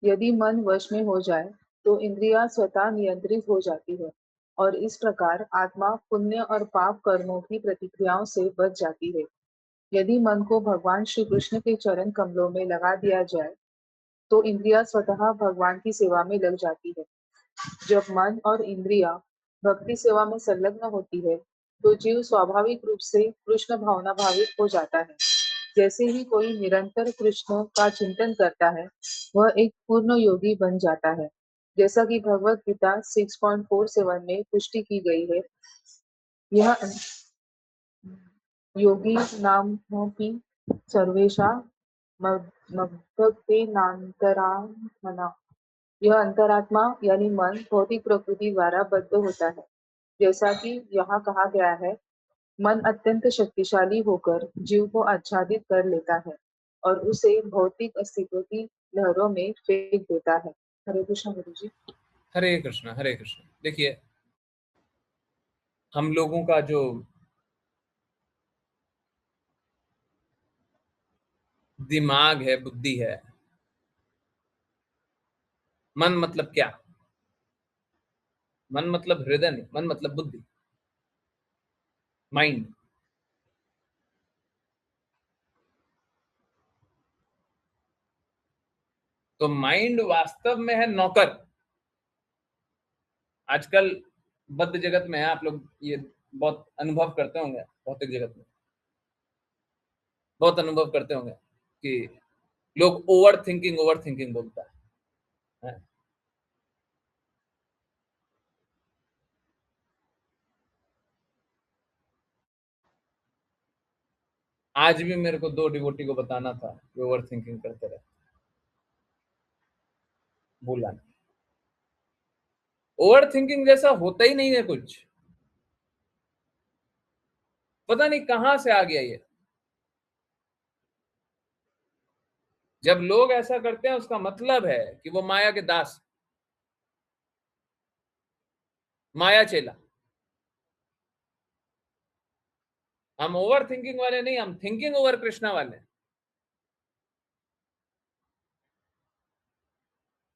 यदि मन वश में हो जाए तो इंद्रियां स्वतः नियंत्रित हो जाती है और इस प्रकार आत्मा पुण्य और पाप कर्मों की प्रतिक्रियाओं से बच जाती है। यदि मन को भगवान श्री कृष्ण के चरण कमलों में लगा दिया जाए तो इंद्रियां स्वतः भगवान की सेवा में लग जाती है। जब मन और इंद्रियां भक्ति सेवा में संलग्न होती है तो जीव स्वाभाविक रूप से कृष्ण भावना भावित हो जाता है। जैसे ही कोई निरंतर कृष्ण का चिंतन करता है वह एक पूर्ण योगी बन जाता है। जैसा कि भगवत गीता 6.47 में पुष्टि की गई है, यह योगी नामोपि सर्वेशा मद्भक्तेनांतरात्मना। यह अंतरात्मा यानी मन भौतिक प्रकृति द्वारा बद्ध होता है। जैसा कि यहाँ कहा गया है, मन अत्यंत शक्तिशाली होकर जीव को आच्छादित कर लेता है और उसे भौतिक अस्तित्व की लहरों में फेंक देता है। हरे कृष्ण गुरु जी। हरे कृष्ण, हरे कृष्ण। देखिए, हम लोगों का जो दिमाग है, बुद्धि है, मन मतलब क्या? मन मतलब हृदय नहीं, मन मतलब बुद्धि, माइंड। तो माइंड वास्तव में है नौकर। आजकल बद्ध जगत में है, आप लोग ये बहुत अनुभव करते होंगे, भौतिक जगत में बहुत अनुभव करते होंगे कि लोग ओवर थिंकिंग बोलता है। आज भी मेरे को 2 डिवोटी को बताना था कि ओवर थिंकिंग करते रहे, बोला नहीं। ओवर थिंकिंग जैसा होता ही नहीं है कुछ, पता नहीं कहां से आ गया ये। जब लोग ऐसा करते हैं उसका मतलब है कि वो माया के दास, माया चेला। हम ओवर थिंकिंग वाले नहीं, हम थिंकिंग ओवर कृष्णा वाले।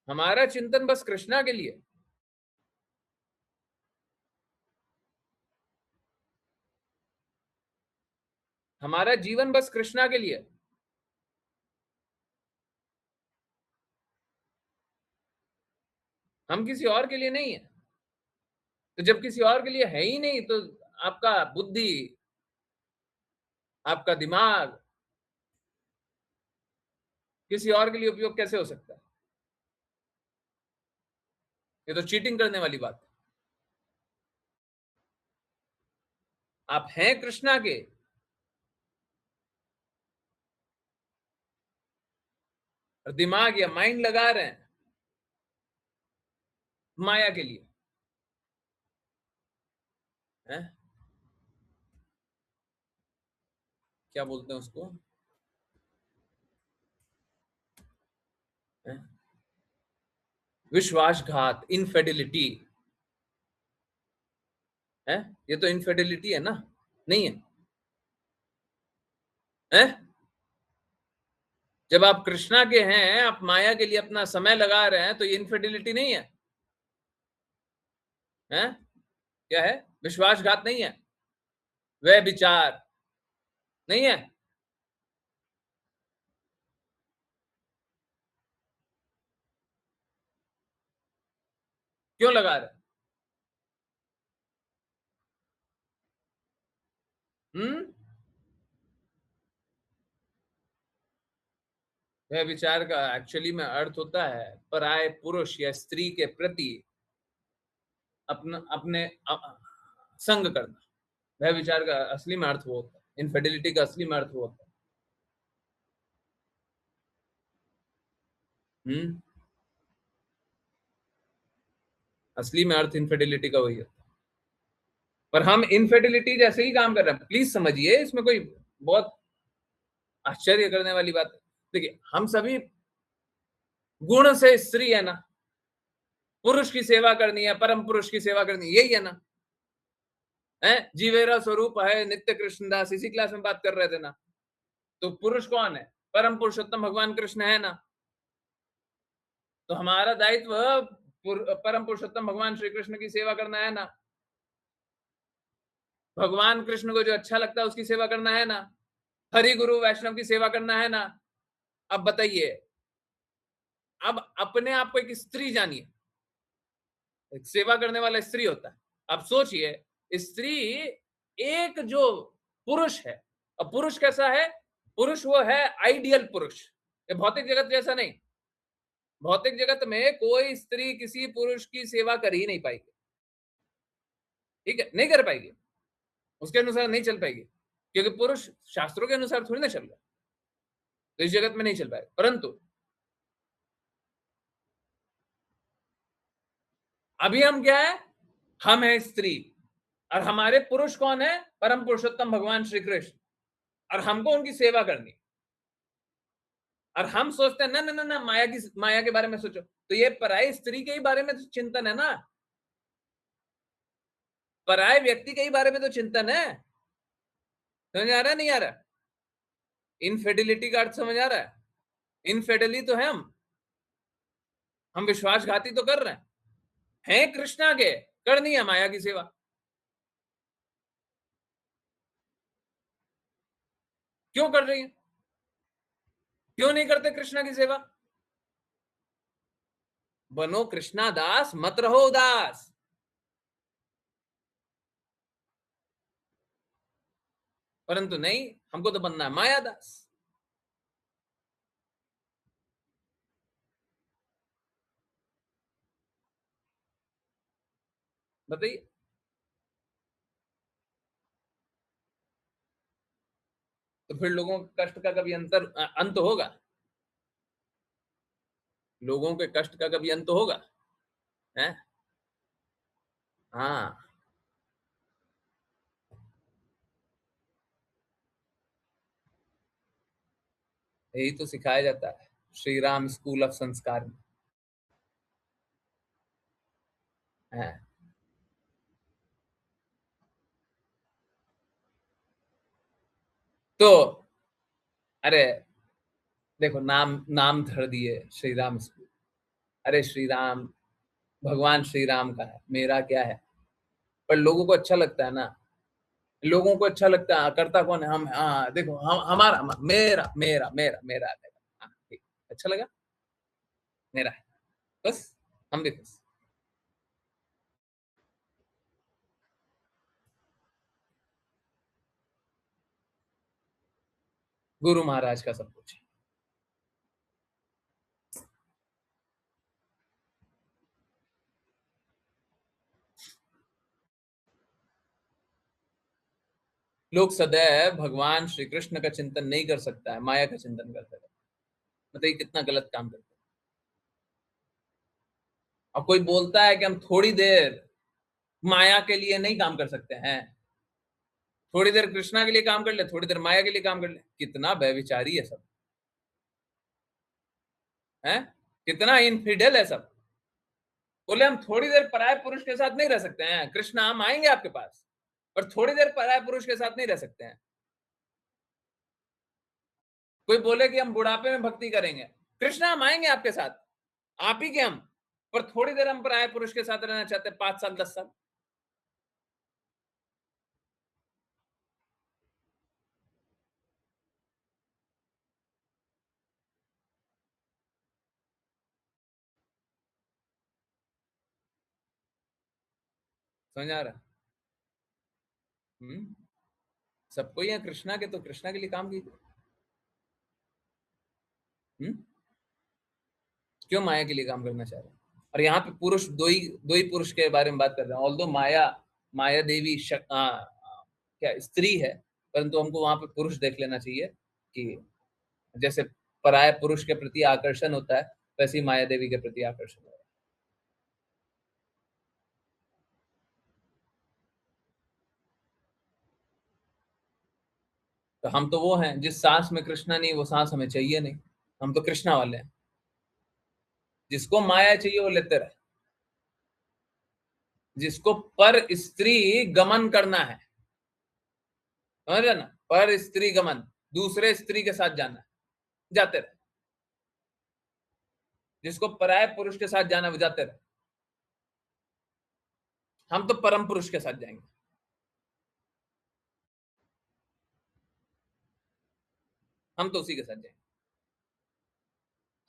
हमारा चिंतन बस कृष्णा के लिए। हमारा जीवन बस कृष्णा के लिए। हम किसी और के लिए नहीं है। तो जब किसी और के लिए है ही नहीं तो आपका बुद्धि, आपका दिमाग किसी और के लिए उपयोग कैसे हो सकता है? ये तो चीटिंग करने वाली बात है। आप हैं कृष्णा के, और दिमाग या माइंड लगा रहे हैं माया के लिए, हैं? क्या बोलते हैं उसको, हैं? विश्वासघात, इनफेडिलिटी है। ये तो इनफेडिलिटी है ना? नहीं है? हैं? जब आप कृष्णा के हैं, आप माया के लिए अपना समय लगा रहे हैं, तो ये इनफिडिलिटी नहीं है? हैं? क्या है? विश्वासघात नहीं है? वह विचार नहीं है? क्यों लगा रहे? वह विचार का एक्चुअली में अर्थ होता है पराय पुरुष या स्त्री के प्रति अपना अपने संग करना। वह विचार का असली में अर्थ वो होता है, इनफिडिलिटी का असली में अर्थ वो होता है। असली में अर्थ इनफिडिलिटी का वही होता है। पर हम इनफिडिलिटी जैसे ही काम कर रहे हैं, प्लीज समझिए, इसमें कोई बहुत आश्चर्य करने वाली बात है। देखिए, हम सभी गुण से स्त्री है ना, पुरुष की सेवा करनी है, परम पुरुष की सेवा करनी है, यही है ना? है जीवेरा स्वरूप है नित्य कृष्णदास, इसी क्लास में बात कर रहे थे ना। तो पुरुष कौन है? परम पुरुषोत्तम भगवान कृष्ण है ना। तो हमारा दायित्व परम पुरुषोत्तम भगवान श्री कृष्ण की सेवा करना है ना। भगवान कृष्ण को जो अच्छा लगता है उसकी सेवा करना है ना। हरि गुरु वैष्णव की सेवा करना है ना। अब बताइए, अब अपने आप को एक स्त्री जानिए, एक सेवा करने वाला स्त्री होता है। अब सोचिए, स्त्री एक जो पुरुष है, अब पुरुष कैसा है? पुरुष वो है आइडियल पुरुष, ये भौतिक जगत जैसा नहीं। भौतिक जगत में कोई स्त्री किसी पुरुष की सेवा कर ही नहीं पाएगी, ठीक है? नहीं कर पाएगी, उसके अनुसार नहीं चल पाएगी, क्योंकि पुरुष शास्त्रों के अनुसार थोड़ी ना चल रहा है, तो इस जगत में नहीं चल पाएगा। परंतु अभी हम क्या है? हम है स्त्री, और हमारे पुरुष कौन है? परम पुरुषोत्तम भगवान श्री कृष्ण, और हमको उनकी सेवा करनी। और हम सोचते हैं ना ना ना ना, माया के बारे में सोचो, तो ये पराई स्त्री के ही बारे में तो चिंतन है ना, पराये व्यक्ति के ही बारे में तो चिंतन है। समझ आ रहा है नहीं आ रहा? इनफिडिलिटी का अर्थ समझ आ रहा है? इनफिडली तो है हम विश्वासघाती तो कर रहे हैं कृष्णा के, करनी है माया की सेवा। क्यों कर रही है? क्यों नहीं करते कृष्णा की सेवा? बनो कृष्णा दास, मत रहो उदास। परंतु नहीं, हमको तो बनना है माया दास। बताइए, तो फिर लोगों के कष्ट का कभी अंत होगा? लोगों के कष्ट का कभी अंत होगा? है? हाँ, यही तो सिखाया जाता है श्री राम स्कूल ऑफ संस्कार में। है? तो अरे देखो, नाम नाम धर दिए श्री राम स्कूल। अरे श्री राम भगवान श्री राम का है, मेरा क्या है? पर लोगों को अच्छा लगता है ना, लोगों को अच्छा लगता है। करता कौन है? हम। हाँ देखो, हम हमारा मेरा मेरा मेरा मेरा हाँ, ठीक, अच्छा लगा, मेरा है, बस हम भी खुश। गुरु महाराज का सब कुछ। लोग सदैव भगवान श्री कृष्ण का चिंतन नहीं कर सकता है, माया का चिंतन करता है। बताइए कितना गलत काम करते हैं। और कोई बोलता है कि हम थोड़ी देर माया के लिए नहीं काम कर सकते हैं, थोड़ी देर कृष्णा के लिए काम कर ले, थोड़ी देर माया के लिए काम कर ले। कितना बेविचारी है सब, है? कितना इनफिडल है सब। बोले हम थोड़ी देर पराये पुरुष के साथ नहीं रह सकते हैं, कृष्णा हम आएंगे आपके पास, और थोड़ी देर पराये पुरुष के साथ नहीं रह सकते हैं। कोई बोले कि हम बुढ़ापे में भक्ति करेंगे, कृष्णा हम आएंगे आपके साथ, आप ही के हम, पर थोड़ी देर हम पराये पुरुष के साथ रहना चाहते हैं, 5 साल 10 साल। समझ आ रहा? सबको यहाँ कृष्णा के, तो कृष्णा के लिए काम कीजिए। क्यों माया के लिए काम करना चाह रहे हैं? और यहाँ पे पुरुष दो ही पुरुष के बारे में बात कर रहे हैं। ऑल्दो माया देवी क्या स्त्री है, परंतु हमको वहां पे पुरुष देख लेना चाहिए कि जैसे पराये पुरुष के प्रति आकर्षण होता है, वैसे ही माया देवी के प्रति आकर्षण होता है। तो हम तो वो हैं जिस सांस में कृष्णा नहीं, वो सांस हमें चाहिए नहीं, हम तो कृष्णा वाले हैं। जिसको माया चाहिए वो लेते रहे, जिसको पर स्त्री गमन करना है, समझ रहे ना, पर स्त्री गमन, दूसरे स्त्री के साथ जाना है, जाते रहे। जिसको पराये पुरुष के साथ जाना, वो जाते रहे। हम तो परम पुरुष के साथ जाएंगे। हम तो उसी के साथ जाएंगे,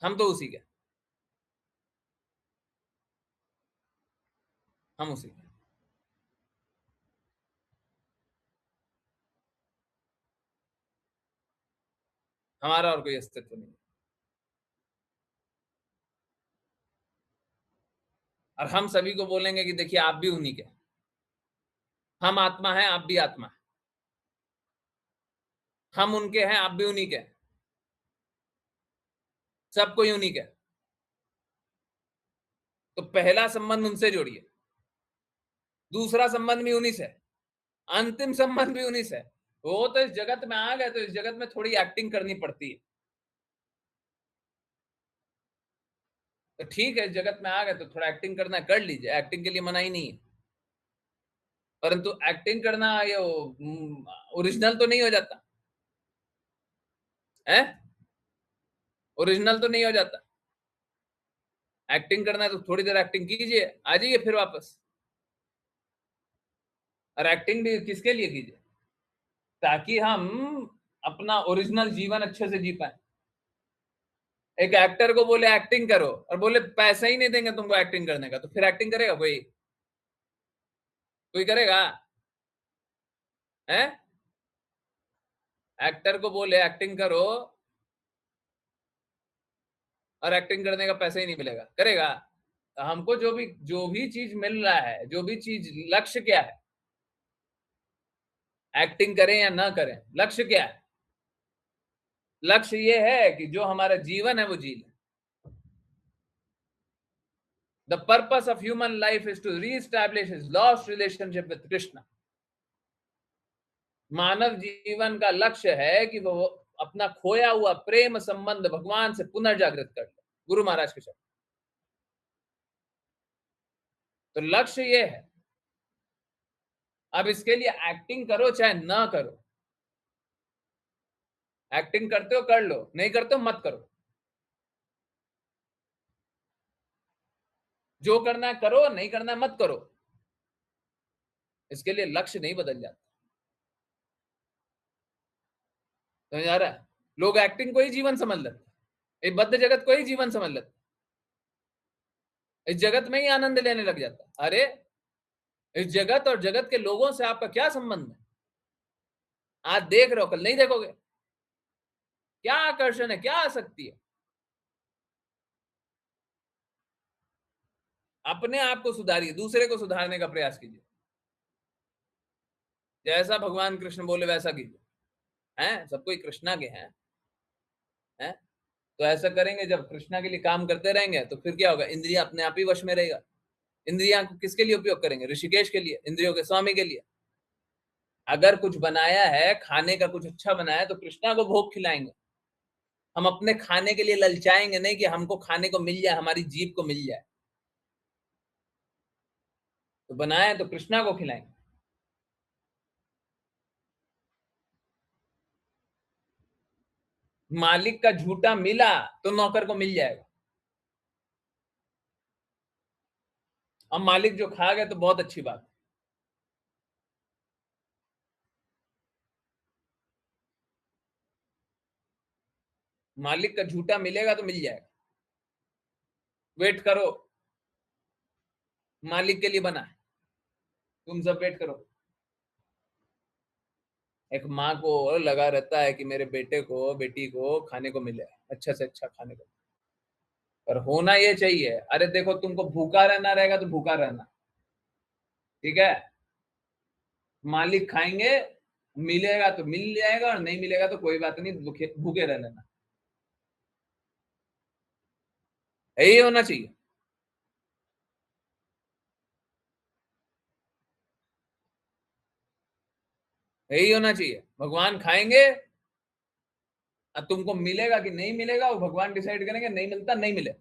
हम तो उसी के, हम उसी के। हमारा और कोई अस्तित्व नहीं। और हम सभी को बोलेंगे कि देखिए आप भी उन्हीं के, हम आत्मा है, आप भी आत्मा है, हम उनके हैं, आप भी उन्हीं के, सब कोई उन्हीं के। तो पहला संबंध उनसे जोड़िए, दूसरा संबंध भी उन्हीं से, अंतिम संबंध भी उन्हीं से। वो तो इस जगत में आ गए, तो इस जगत में थोड़ी एक्टिंग करनी पड़ती है। तो ठीक है, इस जगत में आ गए तो थोड़ा एक्टिंग करना कर लीजिए, एक्टिंग के लिए मना ही नहीं है, परंतु एक्टिंग करना ये ओरिजिनल तो नहीं हो जाता है, ओरिजिनल तो नहीं हो जाता। एक्टिंग करना है तो थोड़ी देर एक्टिंग कीजिए, आ जाइए फिर वापस। और एक्टिंग भी किसके लिए कीजिए? ताकि हम अपना ओरिजिनल जीवन अच्छे से जी पाए। एक एक्टर को बोले एक्टिंग करो और बोले पैसा ही नहीं देंगे तुमको एक्टिंग करने का, तो फिर एक्टिंग करेगा कोई? कोई करेगा? है? एक्टर को बोले एक्टिंग करो और एक्टिंग करने का पैसा ही नहीं मिलेगा, करेगा? तो हमको जो भी चीज मिल रहा है, जो भी चीज, लक्ष्य क्या है? एक्टिंग करें या ना करें, लक्ष्य क्या है? लक्ष्य ये है कि जो हमारा जीवन है वो जी लें। The purpose of human life is to re-establish his lost relationship with Krishna. मानव जीवन का लक्ष्य है कि वो अपना खोया हुआ प्रेम संबंध भगवान से पुनर्जागृत कर ले, गुरु महाराज के शब्द। तो लक्ष्य ये है। अब इसके लिए एक्टिंग करो चाहे ना करो, एक्टिंग करते हो कर लो, नहीं करते हो मत करो, जो करना है करो, नहीं करना है मत करो। इसके लिए लक्ष्य नहीं बदल जाता। समझ आ रहा है? लोग एक्टिंग को ही जीवन समझ लेते, बद्ध जगत को ही जीवन समझ लेते, इस जगत में ही आनंद लेने लग जाता। अरे इस जगत और जगत के लोगों से आपका क्या संबंध है? आज देख रहे हो, कल नहीं देखोगे। क्या आकर्षण है, क्या आसक्ति है? अपने आप को सुधारिए, दूसरे को सुधारने का प्रयास कीजिए। जैसा भगवान कृष्ण बोले वैसा कीजिए। हैं, सब कोई कृष्णा के हैं, हैं? तो ऐसा करेंगे, जब कृष्णा के लिए काम करते रहेंगे तो फिर क्या होगा? इंद्रिया अपने आप ही वश में रहेगा। इंद्रिया को किसके लिए उपयोग करेंगे? ऋषिकेश के लिए, इंद्रियों के स्वामी के लिए। अगर कुछ बनाया है, खाने का कुछ अच्छा बनाया है, तो कृष्णा को भोग खिलाएंगे। हम अपने खाने के लिए ललचाएंगे नहीं कि हमको खाने को मिल जाए, हमारी जीभ को मिल जाए। तो बनाए तो कृष्णा को खिलाएंगे। मालिक का झूठा मिला तो नौकर को मिल जाएगा, अब मालिक जो खा गए तो बहुत अच्छी बात। मालिक का झूठा मिलेगा तो मिल जाएगा, वेट करो, मालिक के लिए बना है, तुम सब वेट करो। एक माँ को लगा रहता है कि मेरे बेटे को बेटी को खाने को मिले, अच्छा से अच्छा खाने को, पर होना ये चाहिए, अरे देखो तुमको भूखा रहना रहेगा तो भूखा रहना, ठीक है, मालिक खाएंगे, मिलेगा तो मिल जाएगा और नहीं मिलेगा तो कोई बात नहीं, भूखे रह लेना, यही होना चाहिए। यही होना चाहिए, भगवान खाएंगे, अब तुमको मिलेगा कि नहीं मिलेगा वो भगवान डिसाइड करेंगे, नहीं मिलता नहीं मिले।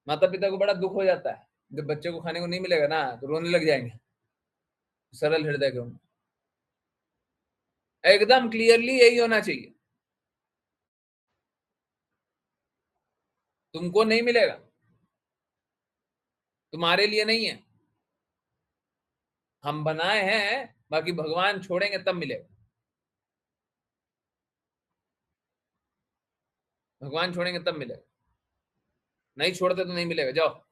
माता पिता को बड़ा दुख हो जाता है जब बच्चे को खाने को नहीं मिलेगा ना, तो रोने लग जाएंगे, सरल हृदय के होंगे। एकदम क्लियरली यही होना चाहिए, तुमको नहीं मिलेगा, तुम्हारे लिए नहीं है, हम बनाए हैं, बाकी भगवान छोड़ेंगे तब मिलेगा, भगवान छोड़ेंगे तब मिलेगा, नहीं छोड़ते तो नहीं मिलेगा, जाओ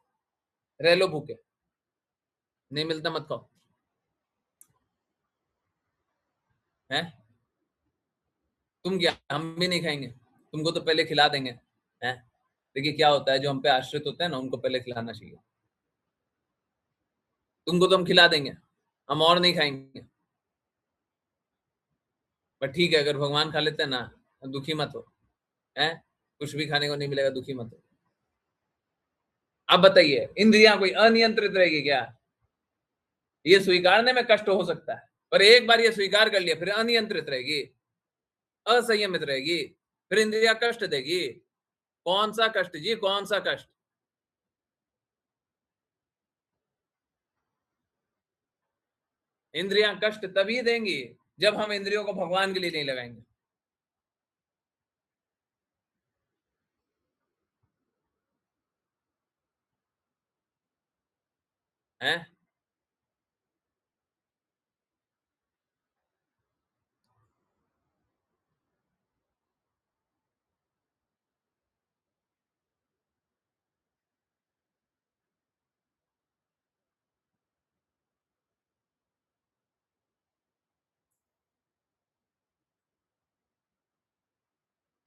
रह लो भूखे, नहीं मिलता मत खाओ, हैं? तुम क्या, हम भी नहीं खाएंगे, तुमको तो पहले खिला देंगे, हैं? देखिए क्या होता है, जो हम पे आश्रित होते हैं ना उनको पहले खिलाना चाहिए, तुमको तो हम खिला देंगे, हम और नहीं खाएंगे, पर ठीक है अगर भगवान खा लेते हैं ना, दुखी मत हो, हैं? कुछ भी खाने को नहीं मिलेगा, दुखी मत हो। अब बताइए, इंद्रियां कोई अनियंत्रित रहेगी क्या? ये स्वीकारने में कष्ट हो सकता है, पर एक बार ये स्वीकार कर लिया फिर अनियंत्रित रहेगी, असंयमित रहेगी, फिर इंद्रियां कष्ट देगी। कौन सा कष्ट जी, कौन सा कष्ट? इंद्रियां कष्ट तभी देंगी जब हम इंद्रियों को भगवान के लिए नहीं लगाएंगे, हैं?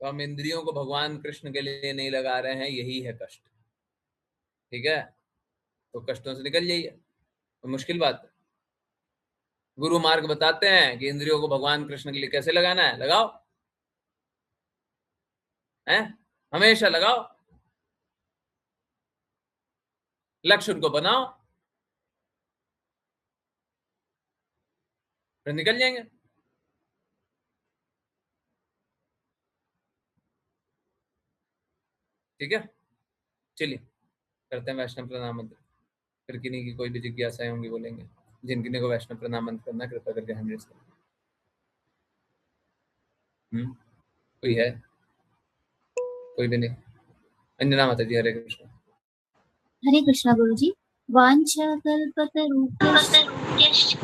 तो हम इंद्रियों को भगवान कृष्ण के लिए नहीं लगा रहे हैं, यही है कष्ट, ठीक है? तो कष्टों से निकल जाइए, तो मुश्किल बात है। गुरु मार्ग बताते हैं कि इंद्रियों को भगवान कृष्ण के लिए कैसे लगाना है, लगाओ, हैं? हमेशा लगाओ, लक्ष्य उनको बनाओ, फिर निकल जाएंगे। ठीक है, चलिए करते हैं वैष्णव प्रणाम मंत्र, फिर किन्हीं की कोई भी जिज्ञासाएं होंगी बोलेंगे, जिन किन्हीं को वैष्णव प्रणाम मंत्र करना कृपा करके हैंड रेज करें। कोई है? कोई भी नहीं? अंजना माता जी, हरे कृष्ण। हरे कृष्णा गुरु जी। वाञ्छकल्पतरुभ्यश्च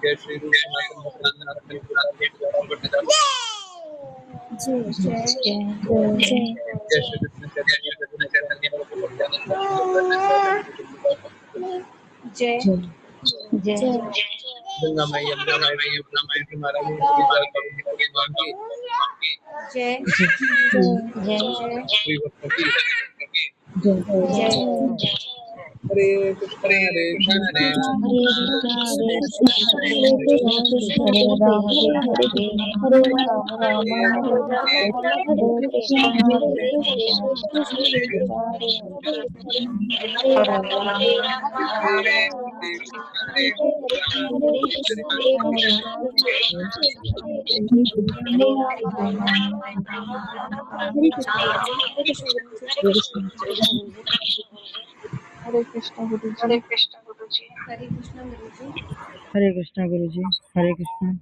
जय श्री रूप सनातन जय श्री कृष्ण चैतन्य जय जय जय गंगा माई यमुना माई तुलसी महाराज गिरजा भगवान की जय जय जय श्री भक्तों की जय जय हरे कृष्ण हरे कृष्ण हरे कृष्ण हरे कृष्ण हरे राम हरे राम हरे कृष्ण हरे हरे कृष्ण गुरु जी हरे कृष्ण गुरु जी। हरे कृष्णा गुरु जी। हरे कृष्णा।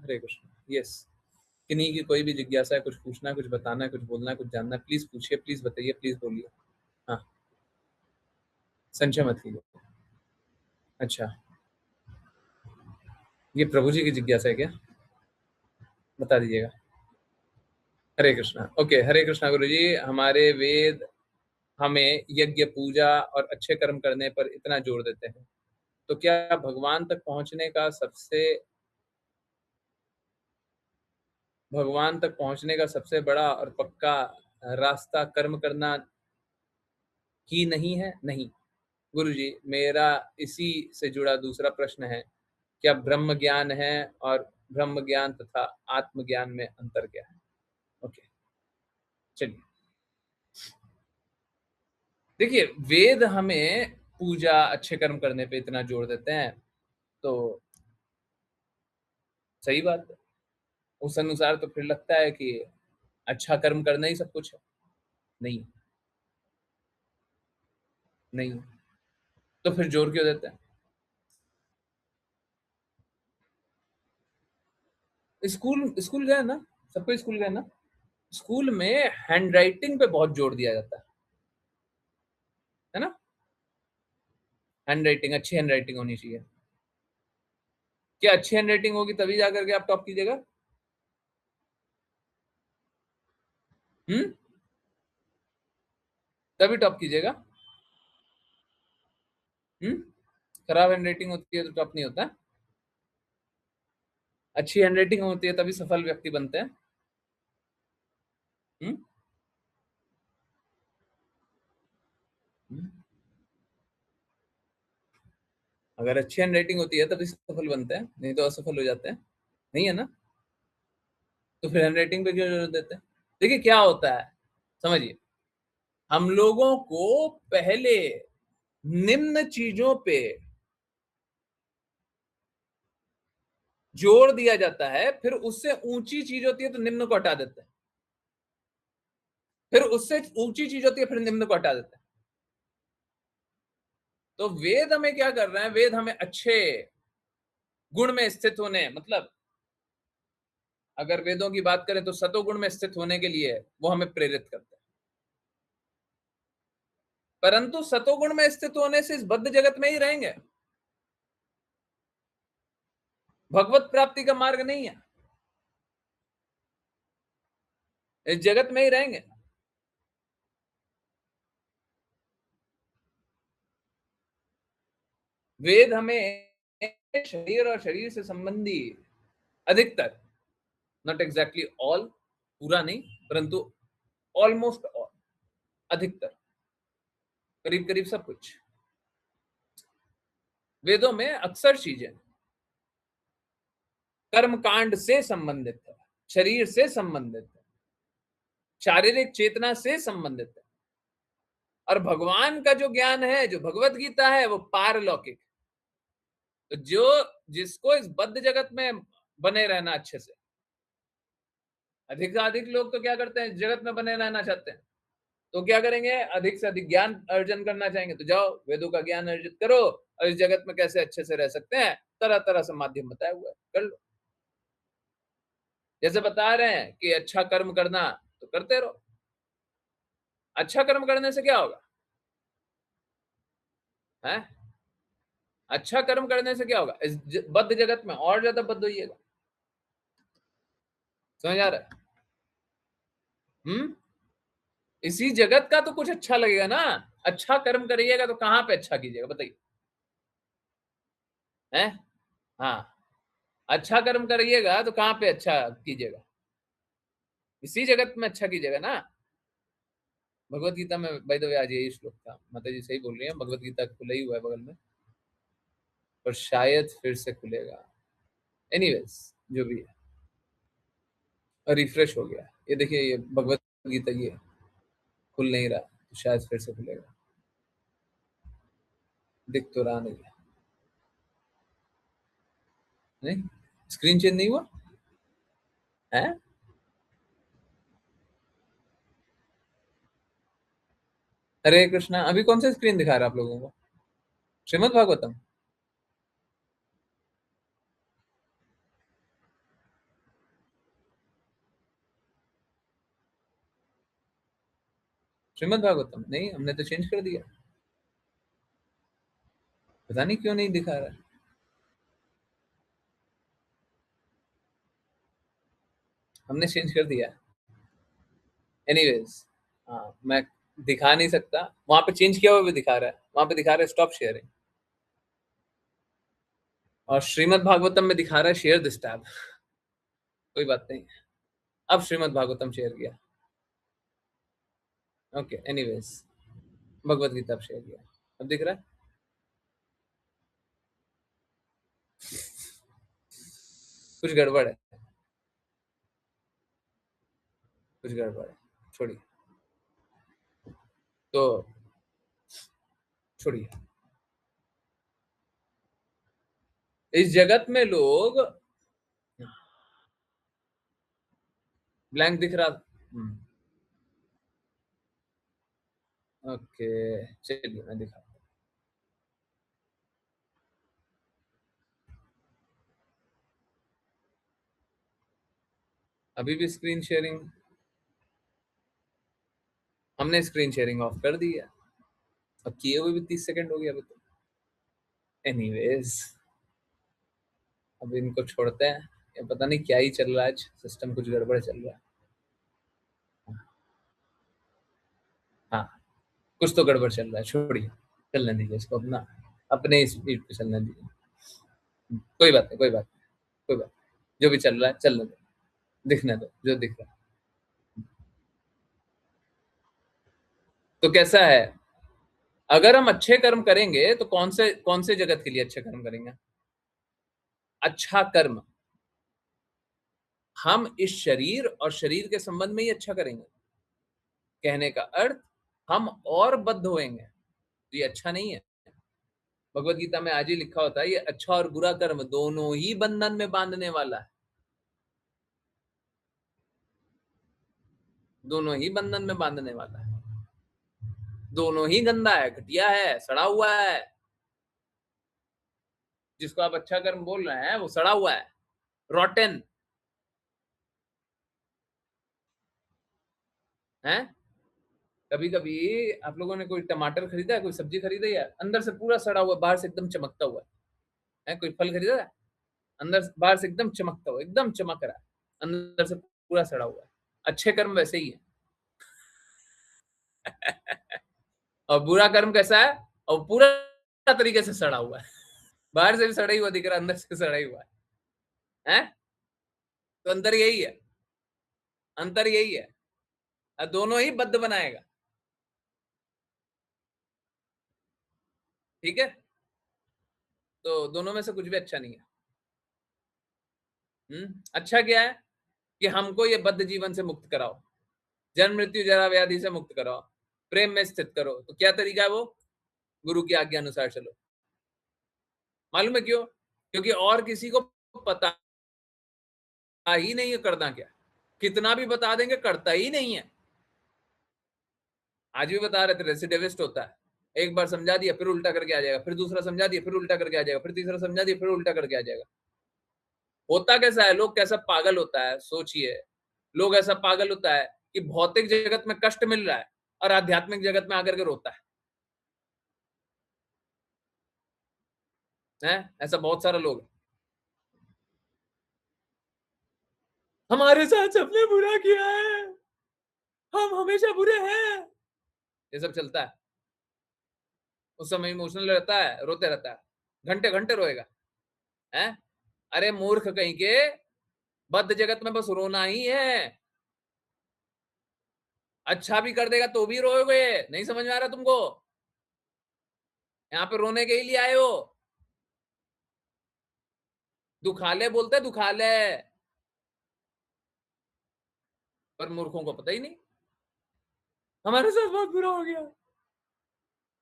हरे कृष्ण यस। किन्हीं की कोई भी जिज्ञासा है, कुछ पूछना है, कुछ बताना है, कुछ बोलना है, कुछ जानना है, प्लीज पूछिए, प्लीज बताइए, प्लीज बोलिए। हाँ, संशय मत कीजिए। अच्छा, ये प्रभु जी की जिज्ञासा है क्या? बता दीजिएगा। हरे कृष्णा। ओके, हरे कृष्णा गुरु जी। हमारे वेद हमें यज्ञ, पूजा और अच्छे कर्म करने पर इतना जोर देते हैं, तो क्या भगवान तक पहुंचने का सबसे बड़ा और पक्का रास्ता कर्म करना ही नहीं है? नहीं गुरुजी, मेरा इसी से जुड़ा दूसरा प्रश्न है, क्या ब्रह्म ज्ञान है और ब्रह्म ज्ञान तथा आत्मज्ञान में अंतर क्या है? ओके, चलिए। देखिए, वेद हमें पूजा, अच्छे कर्म करने पे इतना जोर देते हैं, तो सही बात है। उस अनुसार तो फिर लगता है कि अच्छा कर्म करना ही सब कुछ है। नहीं, नहीं, तो फिर जोर क्यों देते हैं? स्कूल स्कूल गए ना, सबको स्कूल गए ना। स्कूल में हैंड राइटिंग पे बहुत जोर दिया जाता है ना। हैंड राइटिंग, अच्छी हैंड राइटिंग होनी चाहिए। क्या अच्छी हैंड राइटिंग होगी तभी जाकर के आप टॉप कीजिएगा? हम्म, तभी टॉप कीजिएगा। खराब हैंड राइटिंग होती है तो टॉप नहीं होता है। अच्छी हैंड राइटिंग होती है तभी सफल व्यक्ति बनते हैं। हम्म हम्म। अगर अच्छी हैंड राइटिंग होती है तभी सफल बनते हैं, नहीं तो असफल हो जाते हैं। नहीं है ना? तो फिर हैंड राइटिंग पे क्यों जोर देते हैं? देखिए क्या होता है, समझिए। हम लोगों को पहले निम्न चीजों पे जोर दिया जाता है, फिर उससे ऊंची चीज होती है तो निम्न को हटा देते हैं, फिर उससे ऊंची चीज होती है फिर निम्न को हटा देते हैं। तो वेद हमें क्या कर रहे हैं? वेद हमें अच्छे गुण में स्थित होने, मतलब अगर वेदों की बात करें तो सतोगुण में स्थित होने के लिए वो हमें प्रेरित करते हैं। परंतु सतोगुण में स्थित होने से इस बद्ध जगत में ही रहेंगे, भगवत प्राप्ति का मार्ग नहीं है। इस जगत में ही रहेंगे। वेद हमें शरीर और शरीर से संबंधी अधिकतर, नॉट एग्जैक्टली ऑल, पूरा नहीं, परंतु ऑलमोस्ट ऑल, अधिकतर, करीब करीब सब कुछ वेदों में अक्सर चीजें कर्म कांड से संबंधित है, शरीर से संबंधित है, शारीरिक चेतना से संबंधित है। और भगवान का जो ज्ञान है, जो भगवत गीता है, वो पारलौकिक। तो जिसको इस बद्ध जगत में बने रहना, अच्छे से अधिक से अधिक लोग तो क्या करते हैं, जगत में बने रहना चाहते हैं, तो क्या करेंगे? अधिक से अधिक ज्ञान अर्जन करना चाहेंगे तो जाओ वेदों का ज्ञान अर्जित करो, और इस जगत में कैसे अच्छे से रह सकते हैं, तरह तरह से माध्यम बताया हुआ है, कर लो। जैसे बता रहे हैं कि अच्छा कर्म करना, तो करते रहो। अच्छा कर्म करने से क्या होगा? है अच्छा कर्म करने से क्या होगा, इस बद्ध जगत में और ज्यादा बद्ध होइएगा। समझ आ रहा है? इसी जगत का तो कुछ अच्छा लगेगा ना। अच्छा कर्म करिएगा तो कहां पे अच्छा कीजिएगा बताइए? हैं? हाँ, अच्छा कर्म करिएगा तो कहां पे अच्छा कीजिएगा? इसी जगत में अच्छा कीजिएगा ना। भगवत गीता में बाय द वे आज यही श्लोक था, माता जी सही बोल रही है, भगवत गीता खुला ही हुआ है बगल में, पर शायद फिर से खुलेगा। एनीवेज जो भी है, रिफ्रेश हो गया। ये देखिए, ये भगवत गीता ये खुल नहीं रहा, तो शायद फिर से खुलेगा। दिख तो रहा नहीं है। नहीं, स्क्रीन चेंज नहीं हुआ है? हरे कृष्णा। अभी कौन सा स्क्रीन दिखा रहा है आप लोगों को? श्रीमद् भागवतम? श्रीमद् भागवतम नहीं, हमने तो चेंज कर दिया। पता नहीं क्यों नहीं दिखा रहा है। हमने चेंज कर दिया। एनीवेज, हाँ, मैं दिखा नहीं सकता। वहां पे चेंज किया हुआ भी दिखा रहा है, वहां पे दिखा रहा है स्टॉप शेयरिंग, और श्रीमद् भागवतम में दिखा रहा है शेयर दिस टैब। कोई बात नहीं, अब श्रीमद् भागवतम शेयर किया। ओके, एनीवेज, भगवत गीता अब शेयर किया, अब दिख रहा है। कुछ गड़बड़ है, कुछ गड़बड़ है, छोड़िए, तो छोड़िए। इस जगत में लोग ब्लैंक दिख रहा। ओके, चलिए मैं दिखा। अभी भी स्क्रीन शेयरिंग, हमने स्क्रीन शेयरिंग ऑफ कर दी है, अब किए हुए भी 30 सेकंड हो गया अभी तो। एनीवेज, अब इनको छोड़ते हैं। ये पता नहीं क्या ही चल रहा है, आज सिस्टम कुछ गड़बड़ चल रहा है। हाँ, कुछ तो गड़बड़ चल रहा है, छोड़िए, चलने दीजिए इसको अपना, अपने स्पीड पे चलने दीजिए। कोई बात नहीं, कोई बात नहीं, कोई बात नहीं, जो भी चल रहा है चलने दो, दिखने दो जो दिख रहा है। तो कैसा है, अगर हम अच्छे कर्म करेंगे तो कौन से जगत के लिए अच्छे कर्म करेंगे? अच्छा कर्म हम इस शरीर और शरीर के संबंध में ही अच्छा करेंगे। कहने का अर्थ, हम और बद्ध होएंगे, तो ये अच्छा नहीं है। भगवत गीता में आज ही लिखा होता है, ये अच्छा और बुरा कर्म दोनों ही बंधन में बांधने वाला है, दोनों ही बंधन में बांधने वाला है, दोनों ही गंदा है, घटिया है, सड़ा हुआ है। जिसको आप अच्छा कर्म बोल रहे हैं वो सड़ा हुआ है, रॉटन है। कभी कभी आप लोगों ने कोई टमाटर खरीदा है, कोई सब्जी खरीदी है, अंदर से पूरा सड़ा हुआ, बाहर से एकदम चमकता हुआ है? कोई फल खरीदा है, अंदर बाहर से एकदम चमकता हुआ, एकदम चमक रहा है, अंदर से पूरा सड़ा हुआ है। अच्छे कर्म वैसे ही है। और बुरा कर्म कैसा है? और पूरा तरीके से सड़ा हुआ है, बाहर से भी सड़ा ही हुआ दिख रहा है, अंदर से सड़ा ही हुआ है। तो अंतर यही है, अंतर यही है, दोनों ही बद्ध बनाएगा। ठीक है, तो दोनों में से कुछ भी अच्छा नहीं है। अच्छा क्या है कि हमको ये बद्ध जीवन से मुक्त कराओ, जन्म मृत्यु जरा व्याधि से मुक्त कराओ, प्रेम में स्थित करो। तो क्या तरीका है वो? गुरु की आज्ञा अनुसार चलो। मालूम है क्यों? क्योंकि और किसी को पता ही नहीं है करना क्या, कितना भी बता देंगे करता ही नहीं है। आज भी बता रहे थे, रेसिडिविस्ट होता है, एक बार समझा दिया फिर उल्टा करके आ जाएगा, फिर दूसरा समझा दिया फिर उल्टा करके आ जाएगा, फिर तीसरा समझा दिया फिर उल्टा करके आ जाएगा। होता कैसा है, लोग कैसा पागल होता है, सोचिए। लोग ऐसा पागल होता है कि भौतिक जगत में कष्ट मिल रहा है और आध्यात्मिक जगत में आकर के रोता है। है, ऐसा बहुत सारा लोग है। हमारे साथ सबने बुरा किया है, हम हमेशा बुरे हैं, ये सब चलता है। उस समय इमोशनल रहता है, रोते रहता है, घंटे घंटे रोएगा। हैं? अरे मूर्ख कहीं के, बद्ध जगत में बस रोना ही है। अच्छा भी कर देगा तो भी रोओगे, नहीं समझ में आ रहा तुमको? यहाँ पे रोने के ही लिए आए हो। दुखाले बोलते दुखाले, पर मूर्खों को पता ही नहीं, हमारे साथ बहुत बुरा हो गया।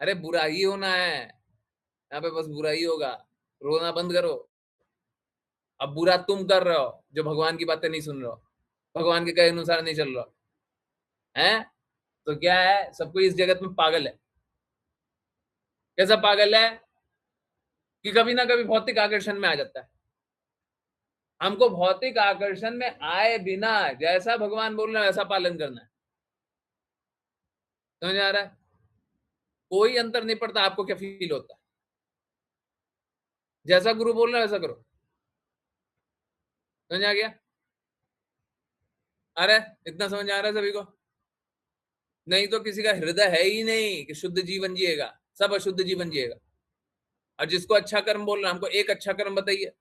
अरे बुरा ही होना है, यहाँ पे बस बुरा ही होगा, रोना बंद करो। अब बुरा तुम कर रहे हो जो भगवान की बातें नहीं सुन रहे हो, भगवान के कहे अनुसार नहीं चल रहे हो, हैं? तो क्या है, सबको इस जगत में पागल है। कैसा पागल है कि कभी ना कभी भौतिक आकर्षण में आ जाता है। हमको भौतिक आकर्षण में आए बिना जैसा भगवान बोल रहे हैं वैसा पालन करना है। समझ आ रहा है? कोई अंतर नहीं पड़ता। आपको क्या फील होता है, जैसा गुरु बोल रहे हैं वैसा करो। समझ आ गया? अरे इतना समझ आ रहा है सभी को? नहीं तो किसी का हृदय है ही नहीं कि शुद्ध जीवन जिएगा, सब अशुद्ध जीवन जिएगा। और जिसको अच्छा कर्म बोल रहे हैं, हमको एक अच्छा कर्म बताइए,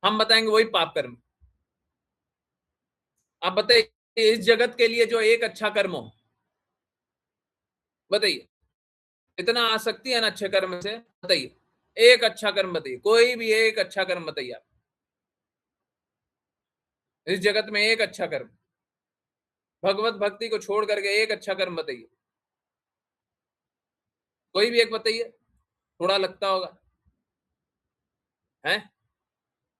हम बताएंगे वही पाप कर्म। आप बताइए इस जगत के लिए जो एक अच्छा कर्म हो, बताइए। इतना आसक्ति है ना अच्छे कर्म से, बताइए एक अच्छा कर्म बताइए, कोई भी एक अच्छा कर्म बताइए आप इस जगत में। एक अच्छा कर्म, भगवत भक्ति को छोड़ करके एक अच्छा कर्म बताइए, कोई भी एक बताइए। थोड़ा लगता होगा, है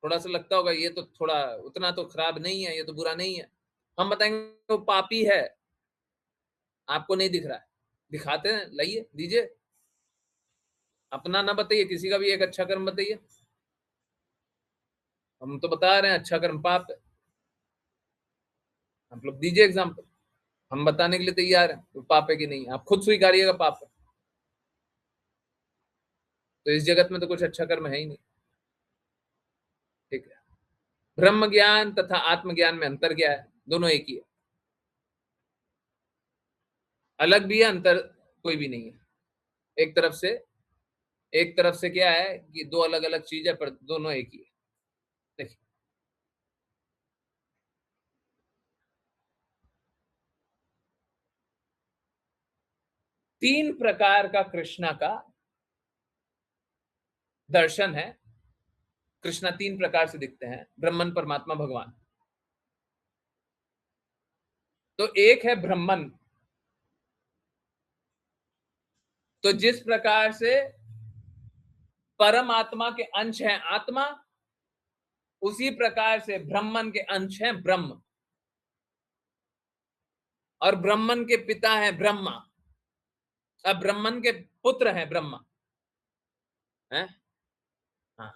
थोड़ा सा लगता होगा ये तो थोड़ा उतना तो खराब नहीं है, ये तो बुरा नहीं है। हम बताएंगे वो पापी है, आपको नहीं दिख रहा है, दिखाते हैं, लाइए दीजिए। अपना ना बताइए, किसी का भी एक अच्छा कर्म बताइए। हम तो बता रहे हैं अच्छा कर्म पाप है, आप लोग दीजिए एग्जाम्पल। हम बताने के लिए तैयार हैं तो पाप है कि नहीं, आप खुद स्वीकारिएगा पाप है। तो इस जगत में तो कुछ अच्छा कर्म है ही नहीं। ठीक है, ब्रह्म ज्ञान तथा आत्मज्ञान में अंतर क्या है? दोनों एक ही है, अलग भी है, अंतर कोई भी नहीं है। एक तरफ से क्या है कि दो अलग अलग चीज है, पर दोनों एक ही है। देखिए, तीन प्रकार का कृष्णा का दर्शन है। कृष्णा तीन प्रकार से दिखते हैं, ब्रह्मन, परमात्मा, भगवान। तो एक है ब्रह्मन, तो जिस प्रकार से परमात्मा के अंश हैं आत्मा, उसी प्रकार से ब्रह्मन के अंश हैं ब्रह्म, और ब्रह्मन के पिता हैं ब्रह्मा, अब ब्रह्मन के पुत्र हैं ब्रह्मा, है? हाँ,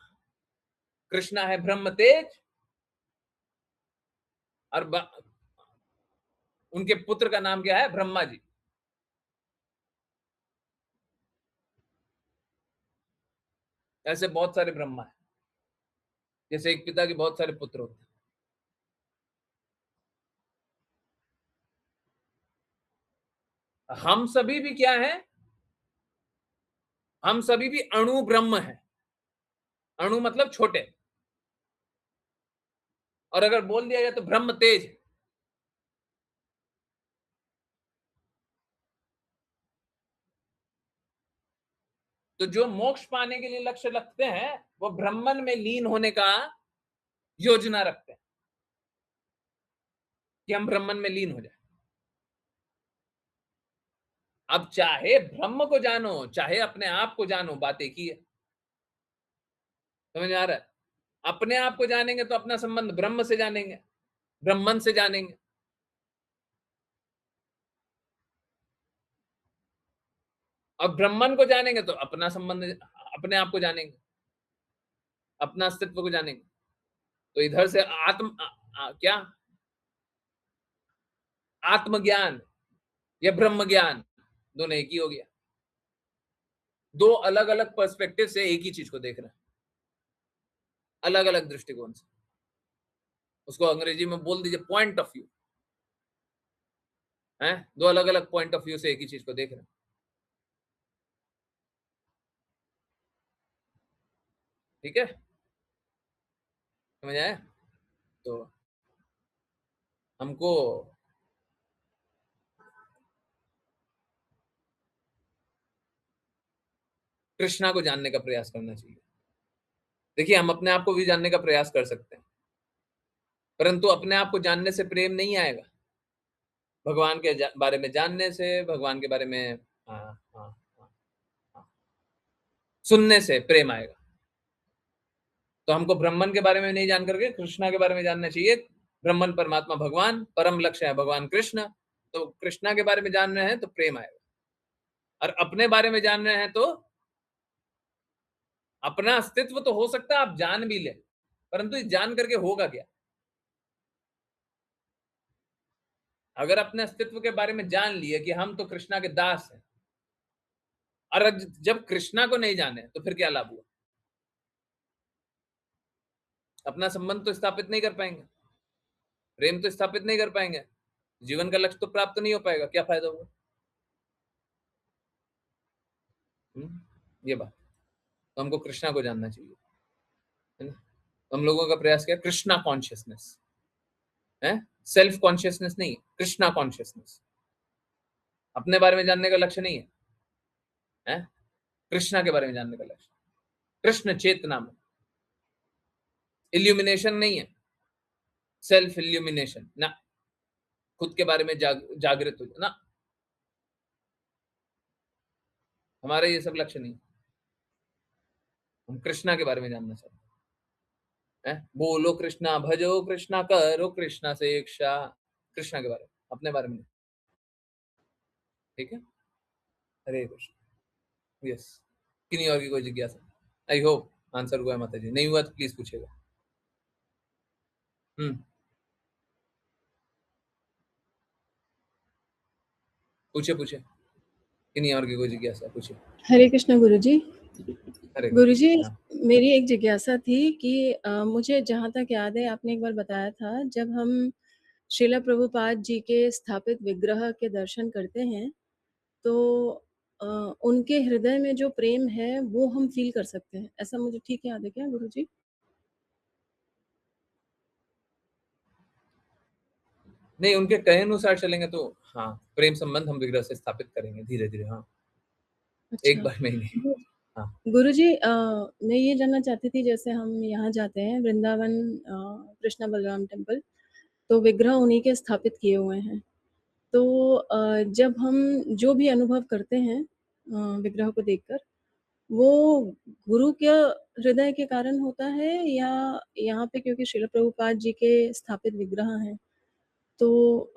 कृष्णा है ब्रह्म तेज, और उनके पुत्र का नाम क्या है? ब्रह्मा जी। ऐसे बहुत सारे ब्रह्मा है, जैसे एक पिता के बहुत सारे पुत्र होते हैं। हम सभी भी क्या है? हम सभी भी अणु ब्रह्म है। अणु मतलब छोटे, और अगर बोल दिया जाए तो ब्रह्म तेज। तो जो मोक्ष पाने के लिए लक्ष्य रखते हैं वो ब्रह्मन में लीन होने का योजना रखते हैं कि हम ब्रह्मन में लीन हो जाए। अब चाहे ब्रह्म को जानो चाहे अपने आप को जानो, बात एक ही है। समझ आ रहा है? अपने आप को जानेंगे तो अपना संबंध ब्रह्म से जानेंगे, ब्रह्मन से जानेंगे। और ब्रह्मन को जानेंगे तो अपना संबंध, अपने आप को जानेंगे, अपना अस्तित्व को जानेंगे। तो इधर से क्या आत्मज्ञान या ब्रह्म ज्ञान, दोनों एक ही हो गया। दो अलग अलग पर्सपेक्टिव से एक ही चीज को देख रहे हैं। अलग अलग दृष्टिकोण से। उसको अंग्रेजी में बोल दीजिए पॉइंट ऑफ व्यू है, दो अलग अलग पॉइंट ऑफ व्यू से एक ही चीज को देख रहे हैं। ठीक है, समझ आया? तो हमको कृष्णा को जानने का प्रयास करना चाहिए। देखिए, हम अपने आप को भी जानने का प्रयास कर सकते हैं, परंतु अपने आप को जानने से प्रेम नहीं आएगा। भगवान के बारे में जानने से, भगवान के बारे में सुनने से प्रेम आएगा। तो हमको ब्रह्मन के बारे में नहीं जान करके कृष्णा के बारे में जानना चाहिए। ब्रह्मन परमात्मा भगवान, परम लक्ष्य है भगवान कृष्ण। तो कृष्णा के बारे में जान रहे हैं तो प्रेम आएगा, और अपने बारे में जान रहे हैं तो अपना अस्तित्व तो हो सकता है आप जान भी ले, परंतु जान करके होगा क्या? अगर अपने अस्तित्व के बारे में जान लिए कि हम तो कृष्णा के दास हैं, और जब कृष्णा को नहीं जाने तो फिर क्या लाभ हुआ? अपना संबंध तो स्थापित नहीं कर पाएंगे, प्रेम तो स्थापित नहीं कर पाएंगे, जीवन का लक्ष्य तो प्राप्त नहीं हो पाएगा, क्या फायदा हुआ? ये बात तो हमको कृष्णा को जानना चाहिए, है ना? तो हम लोगों का प्रयास क्या? कृष्णा कॉन्शियसनेस है, सेल्फ कॉन्शियसनेस नहीं, कृष्णा कॉन्शियसनेस। अपने बारे में जानने का लक्ष्य नहीं है, कृष्णा के बारे में जानने का लक्ष्य। कृष्ण चेतना में इल्यूमिनेशन नहीं है, सेल्फ इल्यूमिनेशन ना, खुद के बारे में जागृत हो ना, हमारा ये सब लक्ष्य नहीं। हम कृष्णा के बारे में जानना चाहते हैं। बोलो कृष्णा, भजो कृष्णा, करो कृष्णा से इच्छा। कृष्णा के बारे में, अपने बारे में नहीं। ठीक है, हरे कृष्ण। यस, किन्हीं और की कोई जिज्ञासा? आई होप आंसर हुआ है माता जी, नहीं हुआ तो प्लीज पूछेगा। पूछे पूछे, किन्हीं और की कोई जिज्ञासा पूछे। हरे कृष्ण गुरुजी। हरे गुरुजी, हाँ। मेरी एक जिज्ञासा थी कि मुझे जहाँ तक याद है आपने एक बार बताया था, जब हम श्रीला प्रभुपाद जी के स्थापित विग्रह के दर्शन करते हैं तो उनके हृदय में जो प्रेम है वो हम फील कर सकते हैं, ऐसा मुझे ठीक याद है क्या गुरुजी? नहीं, उनके कहे अनुसार चलेंगे तो हाँ, प्रेम संबंध हम विग्रह से स्थापित करेंगे धीरे धीरे। हाँ, एक अच्छा बार में ही नहीं। हाँ। गुरुजी, मैं ये जानना चाहती थी, जैसे हम यहाँ जाते हैं वृंदावन कृष्णा बलराम टेम्पल, तो विग्रह उन्हीं के स्थापित किए हुए हैं। तो जब हम जो भी अनुभव करते हैं विग्रह को देखकर, वो गुरु के हृदय के कारण होता है या यहाँ पे क्योंकि श्रील प्रभुपाद जी के स्थापित विग्रह हैं, तो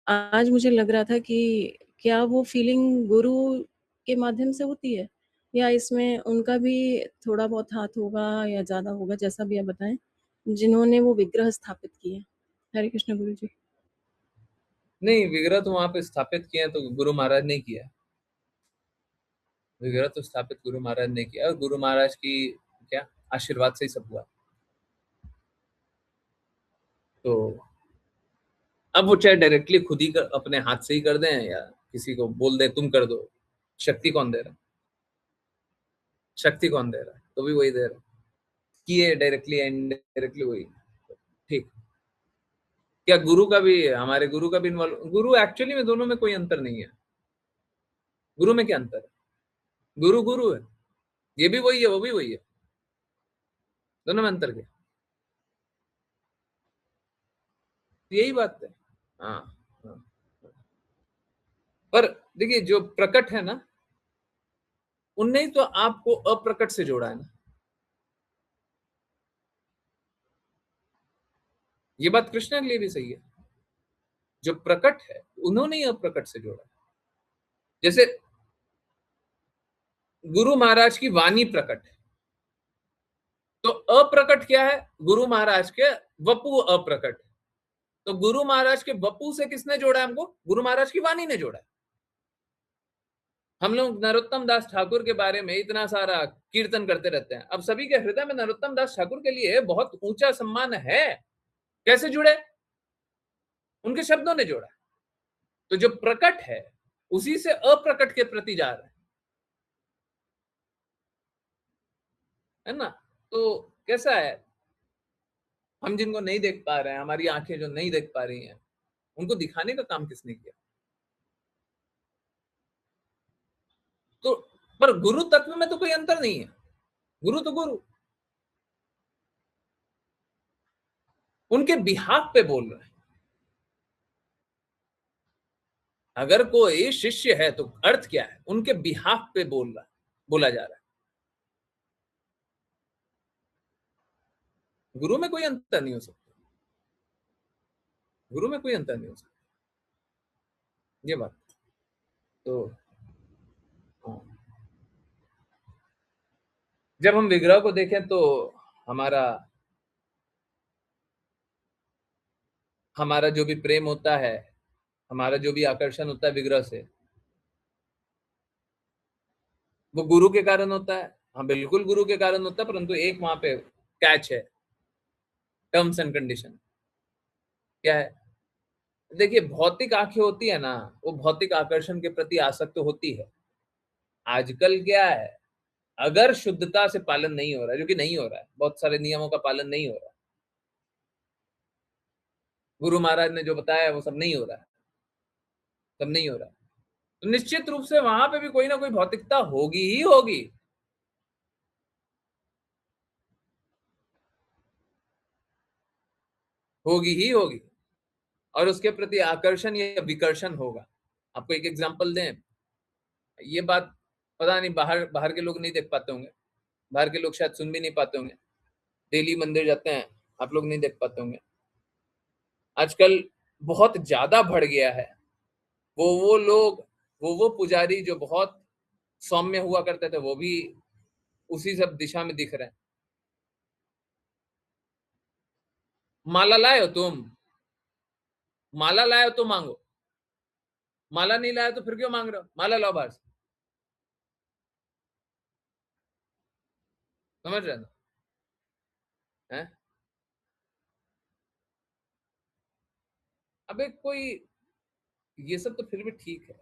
आज मुझे लग रहा था कि क्या वो फीलिंग गुरु के माध्यम से होती है या इसमें उनका भी थोड़ा बहुत हाथ होगा या ज़्यादा होगा, जैसा भी आप बताएं, जिन्होंने वो विग्रह स्थापित किए। हरे कृष्ण गुरु जी। नहीं, विग्रह तो वहां पे स्थापित किए हैं तो गुरु महाराज ने किया। विग्रह तो स्थापित गुरु महाराज ने किया, और गुरु महाराज की क्या आशीर्वाद से ही सब हुआ। तो अब वो चाहे डायरेक्टली खुद ही अपने हाथ से ही कर दें या किसी को बोल दें तुम कर दो, शक्ति कौन दे रहा है? शक्ति कौन दे रहा है? तो भी वही दे रहा है, किए डायरेक्टली एंड डायरेक्टली वही। ठीक, क्या गुरु का भी, हमारे गुरु का भी इन्वॉल्व? गुरु एक्चुअली में दोनों में कोई अंतर नहीं है। गुरु में क्या अंतर है? गुरु गुरु है, ये भी वही है वो भी वही है, दोनों में अंतर क्या? यही बात है। हाँ, हाँ। पर देखिए, जो प्रकट है ना, उनने ही तो आपको अप्रकट से जोड़ा है ना। ये बात कृष्ण के लिए भी सही है, जो प्रकट है उन्होंने ही अप्रकट से जोड़ा है। जैसे गुरु महाराज की वाणी प्रकट है, तो अप्रकट क्या है? गुरु महाराज के वपु अप्रकट है। तो गुरु महाराज के वपु से किसने जोड़ा है हमको? गुरु महाराज की वाणी ने जोड़ा है। हम लोग नरोत्तम दास ठाकुर के बारे में इतना सारा कीर्तन करते रहते हैं। अब सभी के हृदय में नरोत्तम दास ठाकुर के लिए बहुत ऊंचा सम्मान है। कैसे जुड़े? उनके शब्दों ने जोड़ा। तो जो प्रकट है उसी से अप्रकट के प्रति जा रहा है ना। तो कैसा है, हम जिनको नहीं देख पा रहे हैं, हमारी आंखें जो नहीं देख पा रही हैं, उनको दिखाने का काम किसने किया? तो पर गुरु तत्व में तो कोई अंतर नहीं है। गुरु तो गुरु, उनके बिहाफ पे बोल रहे हैं। अगर कोई शिष्य है तो अर्थ क्या है? उनके बिहाफ पे बोला जा रहा है। गुरु में कोई अंतर नहीं हो सकता। गुरु में कोई अंतर नहीं हो सकता, ये बात। तो हाँ। जब हम विग्रह को देखें तो हमारा जो भी प्रेम होता है, हमारा जो भी आकर्षण होता है विग्रह से, वो गुरु के कारण होता है। हाँ बिल्कुल गुरु के कारण होता है, परंतु एक वहां पे कैच है, टर्म्स एंड कंडीशन। क्या है? देखिए, भौतिक आंखें होती है ना, वो भौतिक आकर्षण के प्रति आसक्त होती है। आजकल क्या है, अगर शुद्धता से पालन नहीं हो रहा है, जो कि नहीं हो रहा है, बहुत सारे नियमों का पालन नहीं हो रहा है, गुरु महाराज ने जो बताया वो सब नहीं हो रहा है, सब नहीं हो रहा है, तो निश्चित रूप से वहां पे भी कोई ना कोई भौतिकता होगी ही होगी। होगी ही होगी, और उसके प्रति आकर्षण या विकर्षण होगा। आपको एक एग्जांपल दें, ये बात पता नहीं बाहर के लोग नहीं देख पाते होंगे, बाहर के लोग शायद सुन भी नहीं पाते होंगे, डेली मंदिर जाते हैं, आप लोग नहीं देख पाते होंगे। आजकल बहुत ज्यादा बढ़ गया है वो लोग, वो पुजारी जो बहुत सौम्य हुआ करते थे, वो भी उसी सब दिशा में दिख रहे हैं। माला लाए हो तुम, माला लाए हो तो मांगो, माला नहीं लाया तो फिर क्यों मांग रहे हो? माला लाओ बाहर से। समझ रहे ना? है अब एक कोई, ये सब तो फिर भी ठीक है,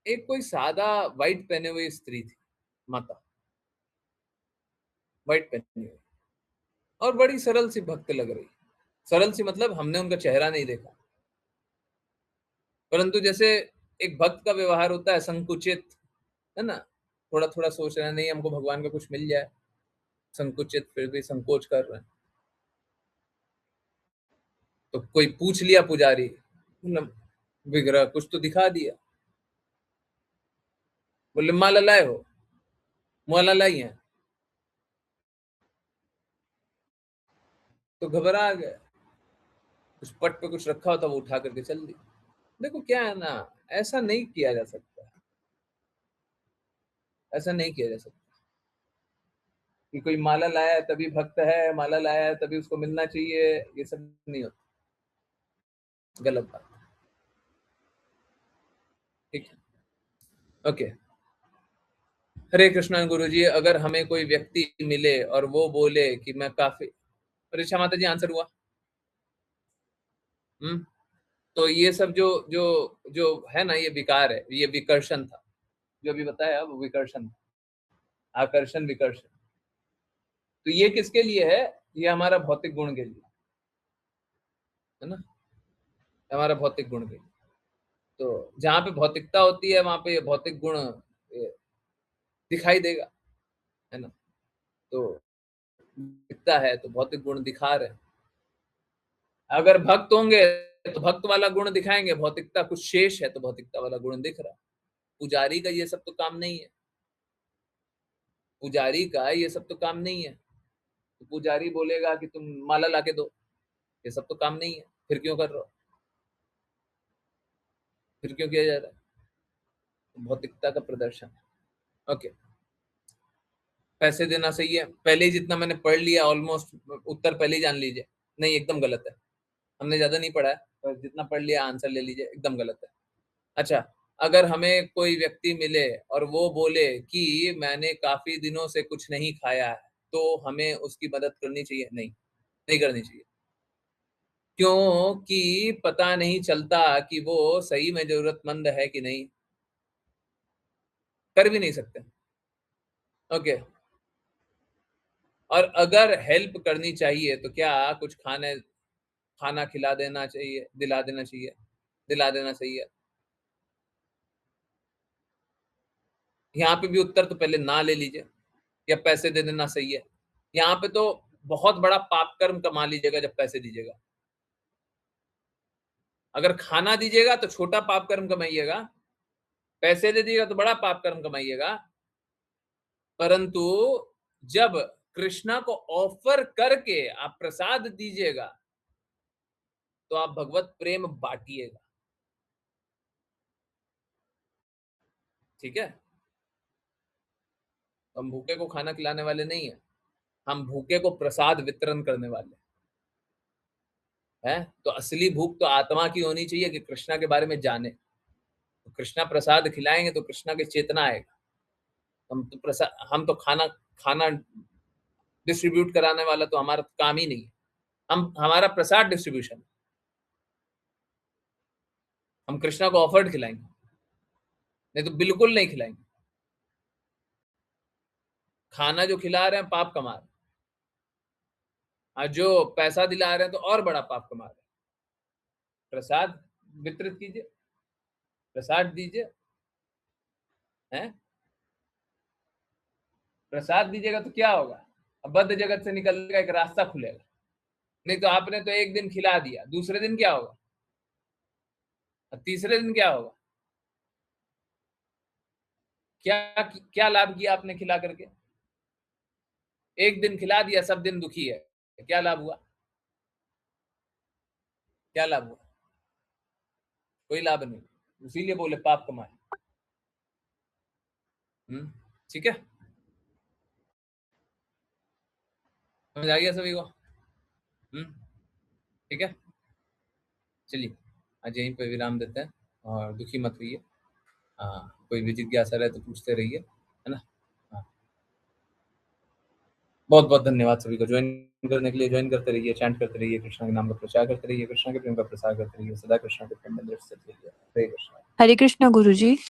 एक कोई सादा व्हाइट पहने हुए स्त्री थी, माता व्हाइट पहनी हुई, और बड़ी सरल सी भक्त लग रही। सरल सी मतलब हमने उनका चेहरा नहीं देखा, परंतु जैसे एक भक्त का व्यवहार होता है, संकुचित, है ना, थोड़ा थोड़ा सोच रहे हैं नहीं हमको भगवान का कुछ मिल जाए, संकुचित, फिर भी संकोच कर रहे हैं। तो कोई पूछ लिया पुजारी, मतलब विग्रह कुछ तो दिखा दिया, बोले माला लाए हो, माला लाई है, तो घबरा गए, कुछ पट पे कुछ रखा होता वो उठा करके चल दी। देखो क्या है ना, ऐसा नहीं किया जा सकता, ऐसा नहीं किया जा सकता कि कोई माला लाया है तभी भक्त है, माला लाया है तभी उसको मिलना चाहिए, ये सब नहीं होता, गलत बात। ठीक है, ओके। हरे कृष्णा गुरु जी, अगर हमें कोई व्यक्ति मिले और वो बोले कि मैं काफी, परीक्षा माता जी आंसर हुआ? तो ये सब जो जो जो है ना, ये विकार है, ये विकर्षण था, जो अभी बताया वो विकर्षण था, आकर्षण विकर्षण। तो ये किसके लिए है? ये हमारा भौतिक गुण के लिए है ना, हमारा भौतिक गुण के लिए। तो जहां पे भौतिकता होती है वहां पे ये भौतिक गुण दिखाई देगा, है ना। तो दिखता है तो भौतिक गुण दिखा रहे हैं। अगर भक्त होंगे तो भक्त वाला गुण दिखाएंगे, भौतिकता कुछ शेष है तो भौतिकता वाला गुण दिख रहा है। पुजारी का ये सब तो काम नहीं है, पुजारी का ये सब तो काम नहीं है। तो पुजारी बोलेगा कि तुम माला लाके दो, ये सब तो काम नहीं है, फिर क्यों कर रहे हो, फिर क्यों किया जा रहा है? भौतिकता का प्रदर्शन। ओके, पैसे देना सही है, पहले ही जितना मैंने पढ़ लिया ऑलमोस्ट उत्तर पहले ही जान लीजिए, नहीं एकदम गलत है, हमने ज्यादा नहीं पढ़ा है, पर जितना पढ़ लिया आंसर ले लीजिए, एकदम गलत है। अच्छा, अगर हमें कोई व्यक्ति मिले और वो बोले कि मैंने काफी दिनों से कुछ नहीं खाया है, तो हमें उसकी मदद करनी चाहिए? नहीं करनी चाहिए। क्योंकि पता नहीं चलता कि वो सही में जरूरतमंद है कि नहीं। कर भी नहीं सकते। ओके। और अगर हेल्प करनी चाहिए तो क्या कुछ खाना खिला देना चाहिए, दिला देना चाहिए। यहाँ पे भी उत्तर तो पहले ना ले लीजिए, या पैसे दे देना सही है। यहाँ पे तो बहुत बड़ा पाप कर्म कमा लीजिएगा जब पैसे दीजिएगा। अगर खाना दीजिएगा तो छोटा पाप कर्म कमाइएगा, पैसे दे दीजिएगा तो बड़ा पाप कर्म कमाइएगा। परंतु जब कृष्णा को ऑफर करके आप प्रसाद दीजिएगा तो आप भगवत प्रेम बांटिएगा। ठीक है? हम भूखे को खाना खिलाने वाले नहीं है, हम भूखे को प्रसाद वितरण करने वाले हैं। तो असली भूख तो आत्मा की होनी चाहिए कि कृष्णा के बारे में जाने। तो कृष्णा प्रसाद खिलाएंगे तो कृष्णा की चेतना आएगा। हम तो खाना डिस्ट्रीब्यूट कराने वाला तो हमारा काम ही नहीं है। हमारा प्रसाद डिस्ट्रीब्यूशन। हम कृष्णा को ऑफर्ड खिलाएंगे, नहीं तो बिल्कुल नहीं खिलाएंगे। खाना जो खिला रहे हैं पाप कमा रहे हैं, और जो पैसा दिला रहे हैं तो और बड़ा पाप कमा रहे हैं। प्रसाद वितरित कीजिए, प्रसाद दीजिए, हैं? प्रसाद दीजिएगा तो क्या होगा? अब बद्ध जगत से निकलने का एक रास्ता खुलेगा। नहीं तो आपने तो एक दिन खिला दिया, दूसरे दिन क्या होगा, तीसरे दिन क्या होगा? क्या लाभ किया आपने खिला करके? एक दिन खिला दिया, सब दिन दुखी है, क्या लाभ हुआ? क्या लाभ हुआ? कोई लाभ नहीं। इसीलिए बोले पाप कमाए। ठीक है, समझ आ गया सभी को? ठीक है, चलिए आज यहीं पे विराम देते हैं और दुखी मत होइए। हाँ, कोई भी जिज्ञासा रहे तो पूछते रहिए, है ना? हाँ, बहुत बहुत धन्यवाद सभी को ज्वाइन करने के लिए। ज्वाइन करते रहिए, चैंट करते रहिए, कृष्णा के नाम का प्रचार करते रहिए, कृष्णा के प्रेम का प्रसार करते रहिए, सदा कृष्णा के प्रेम में दृष्टि रहिए। हरे कृष्णा। हरे कृष्णा गुरुजी।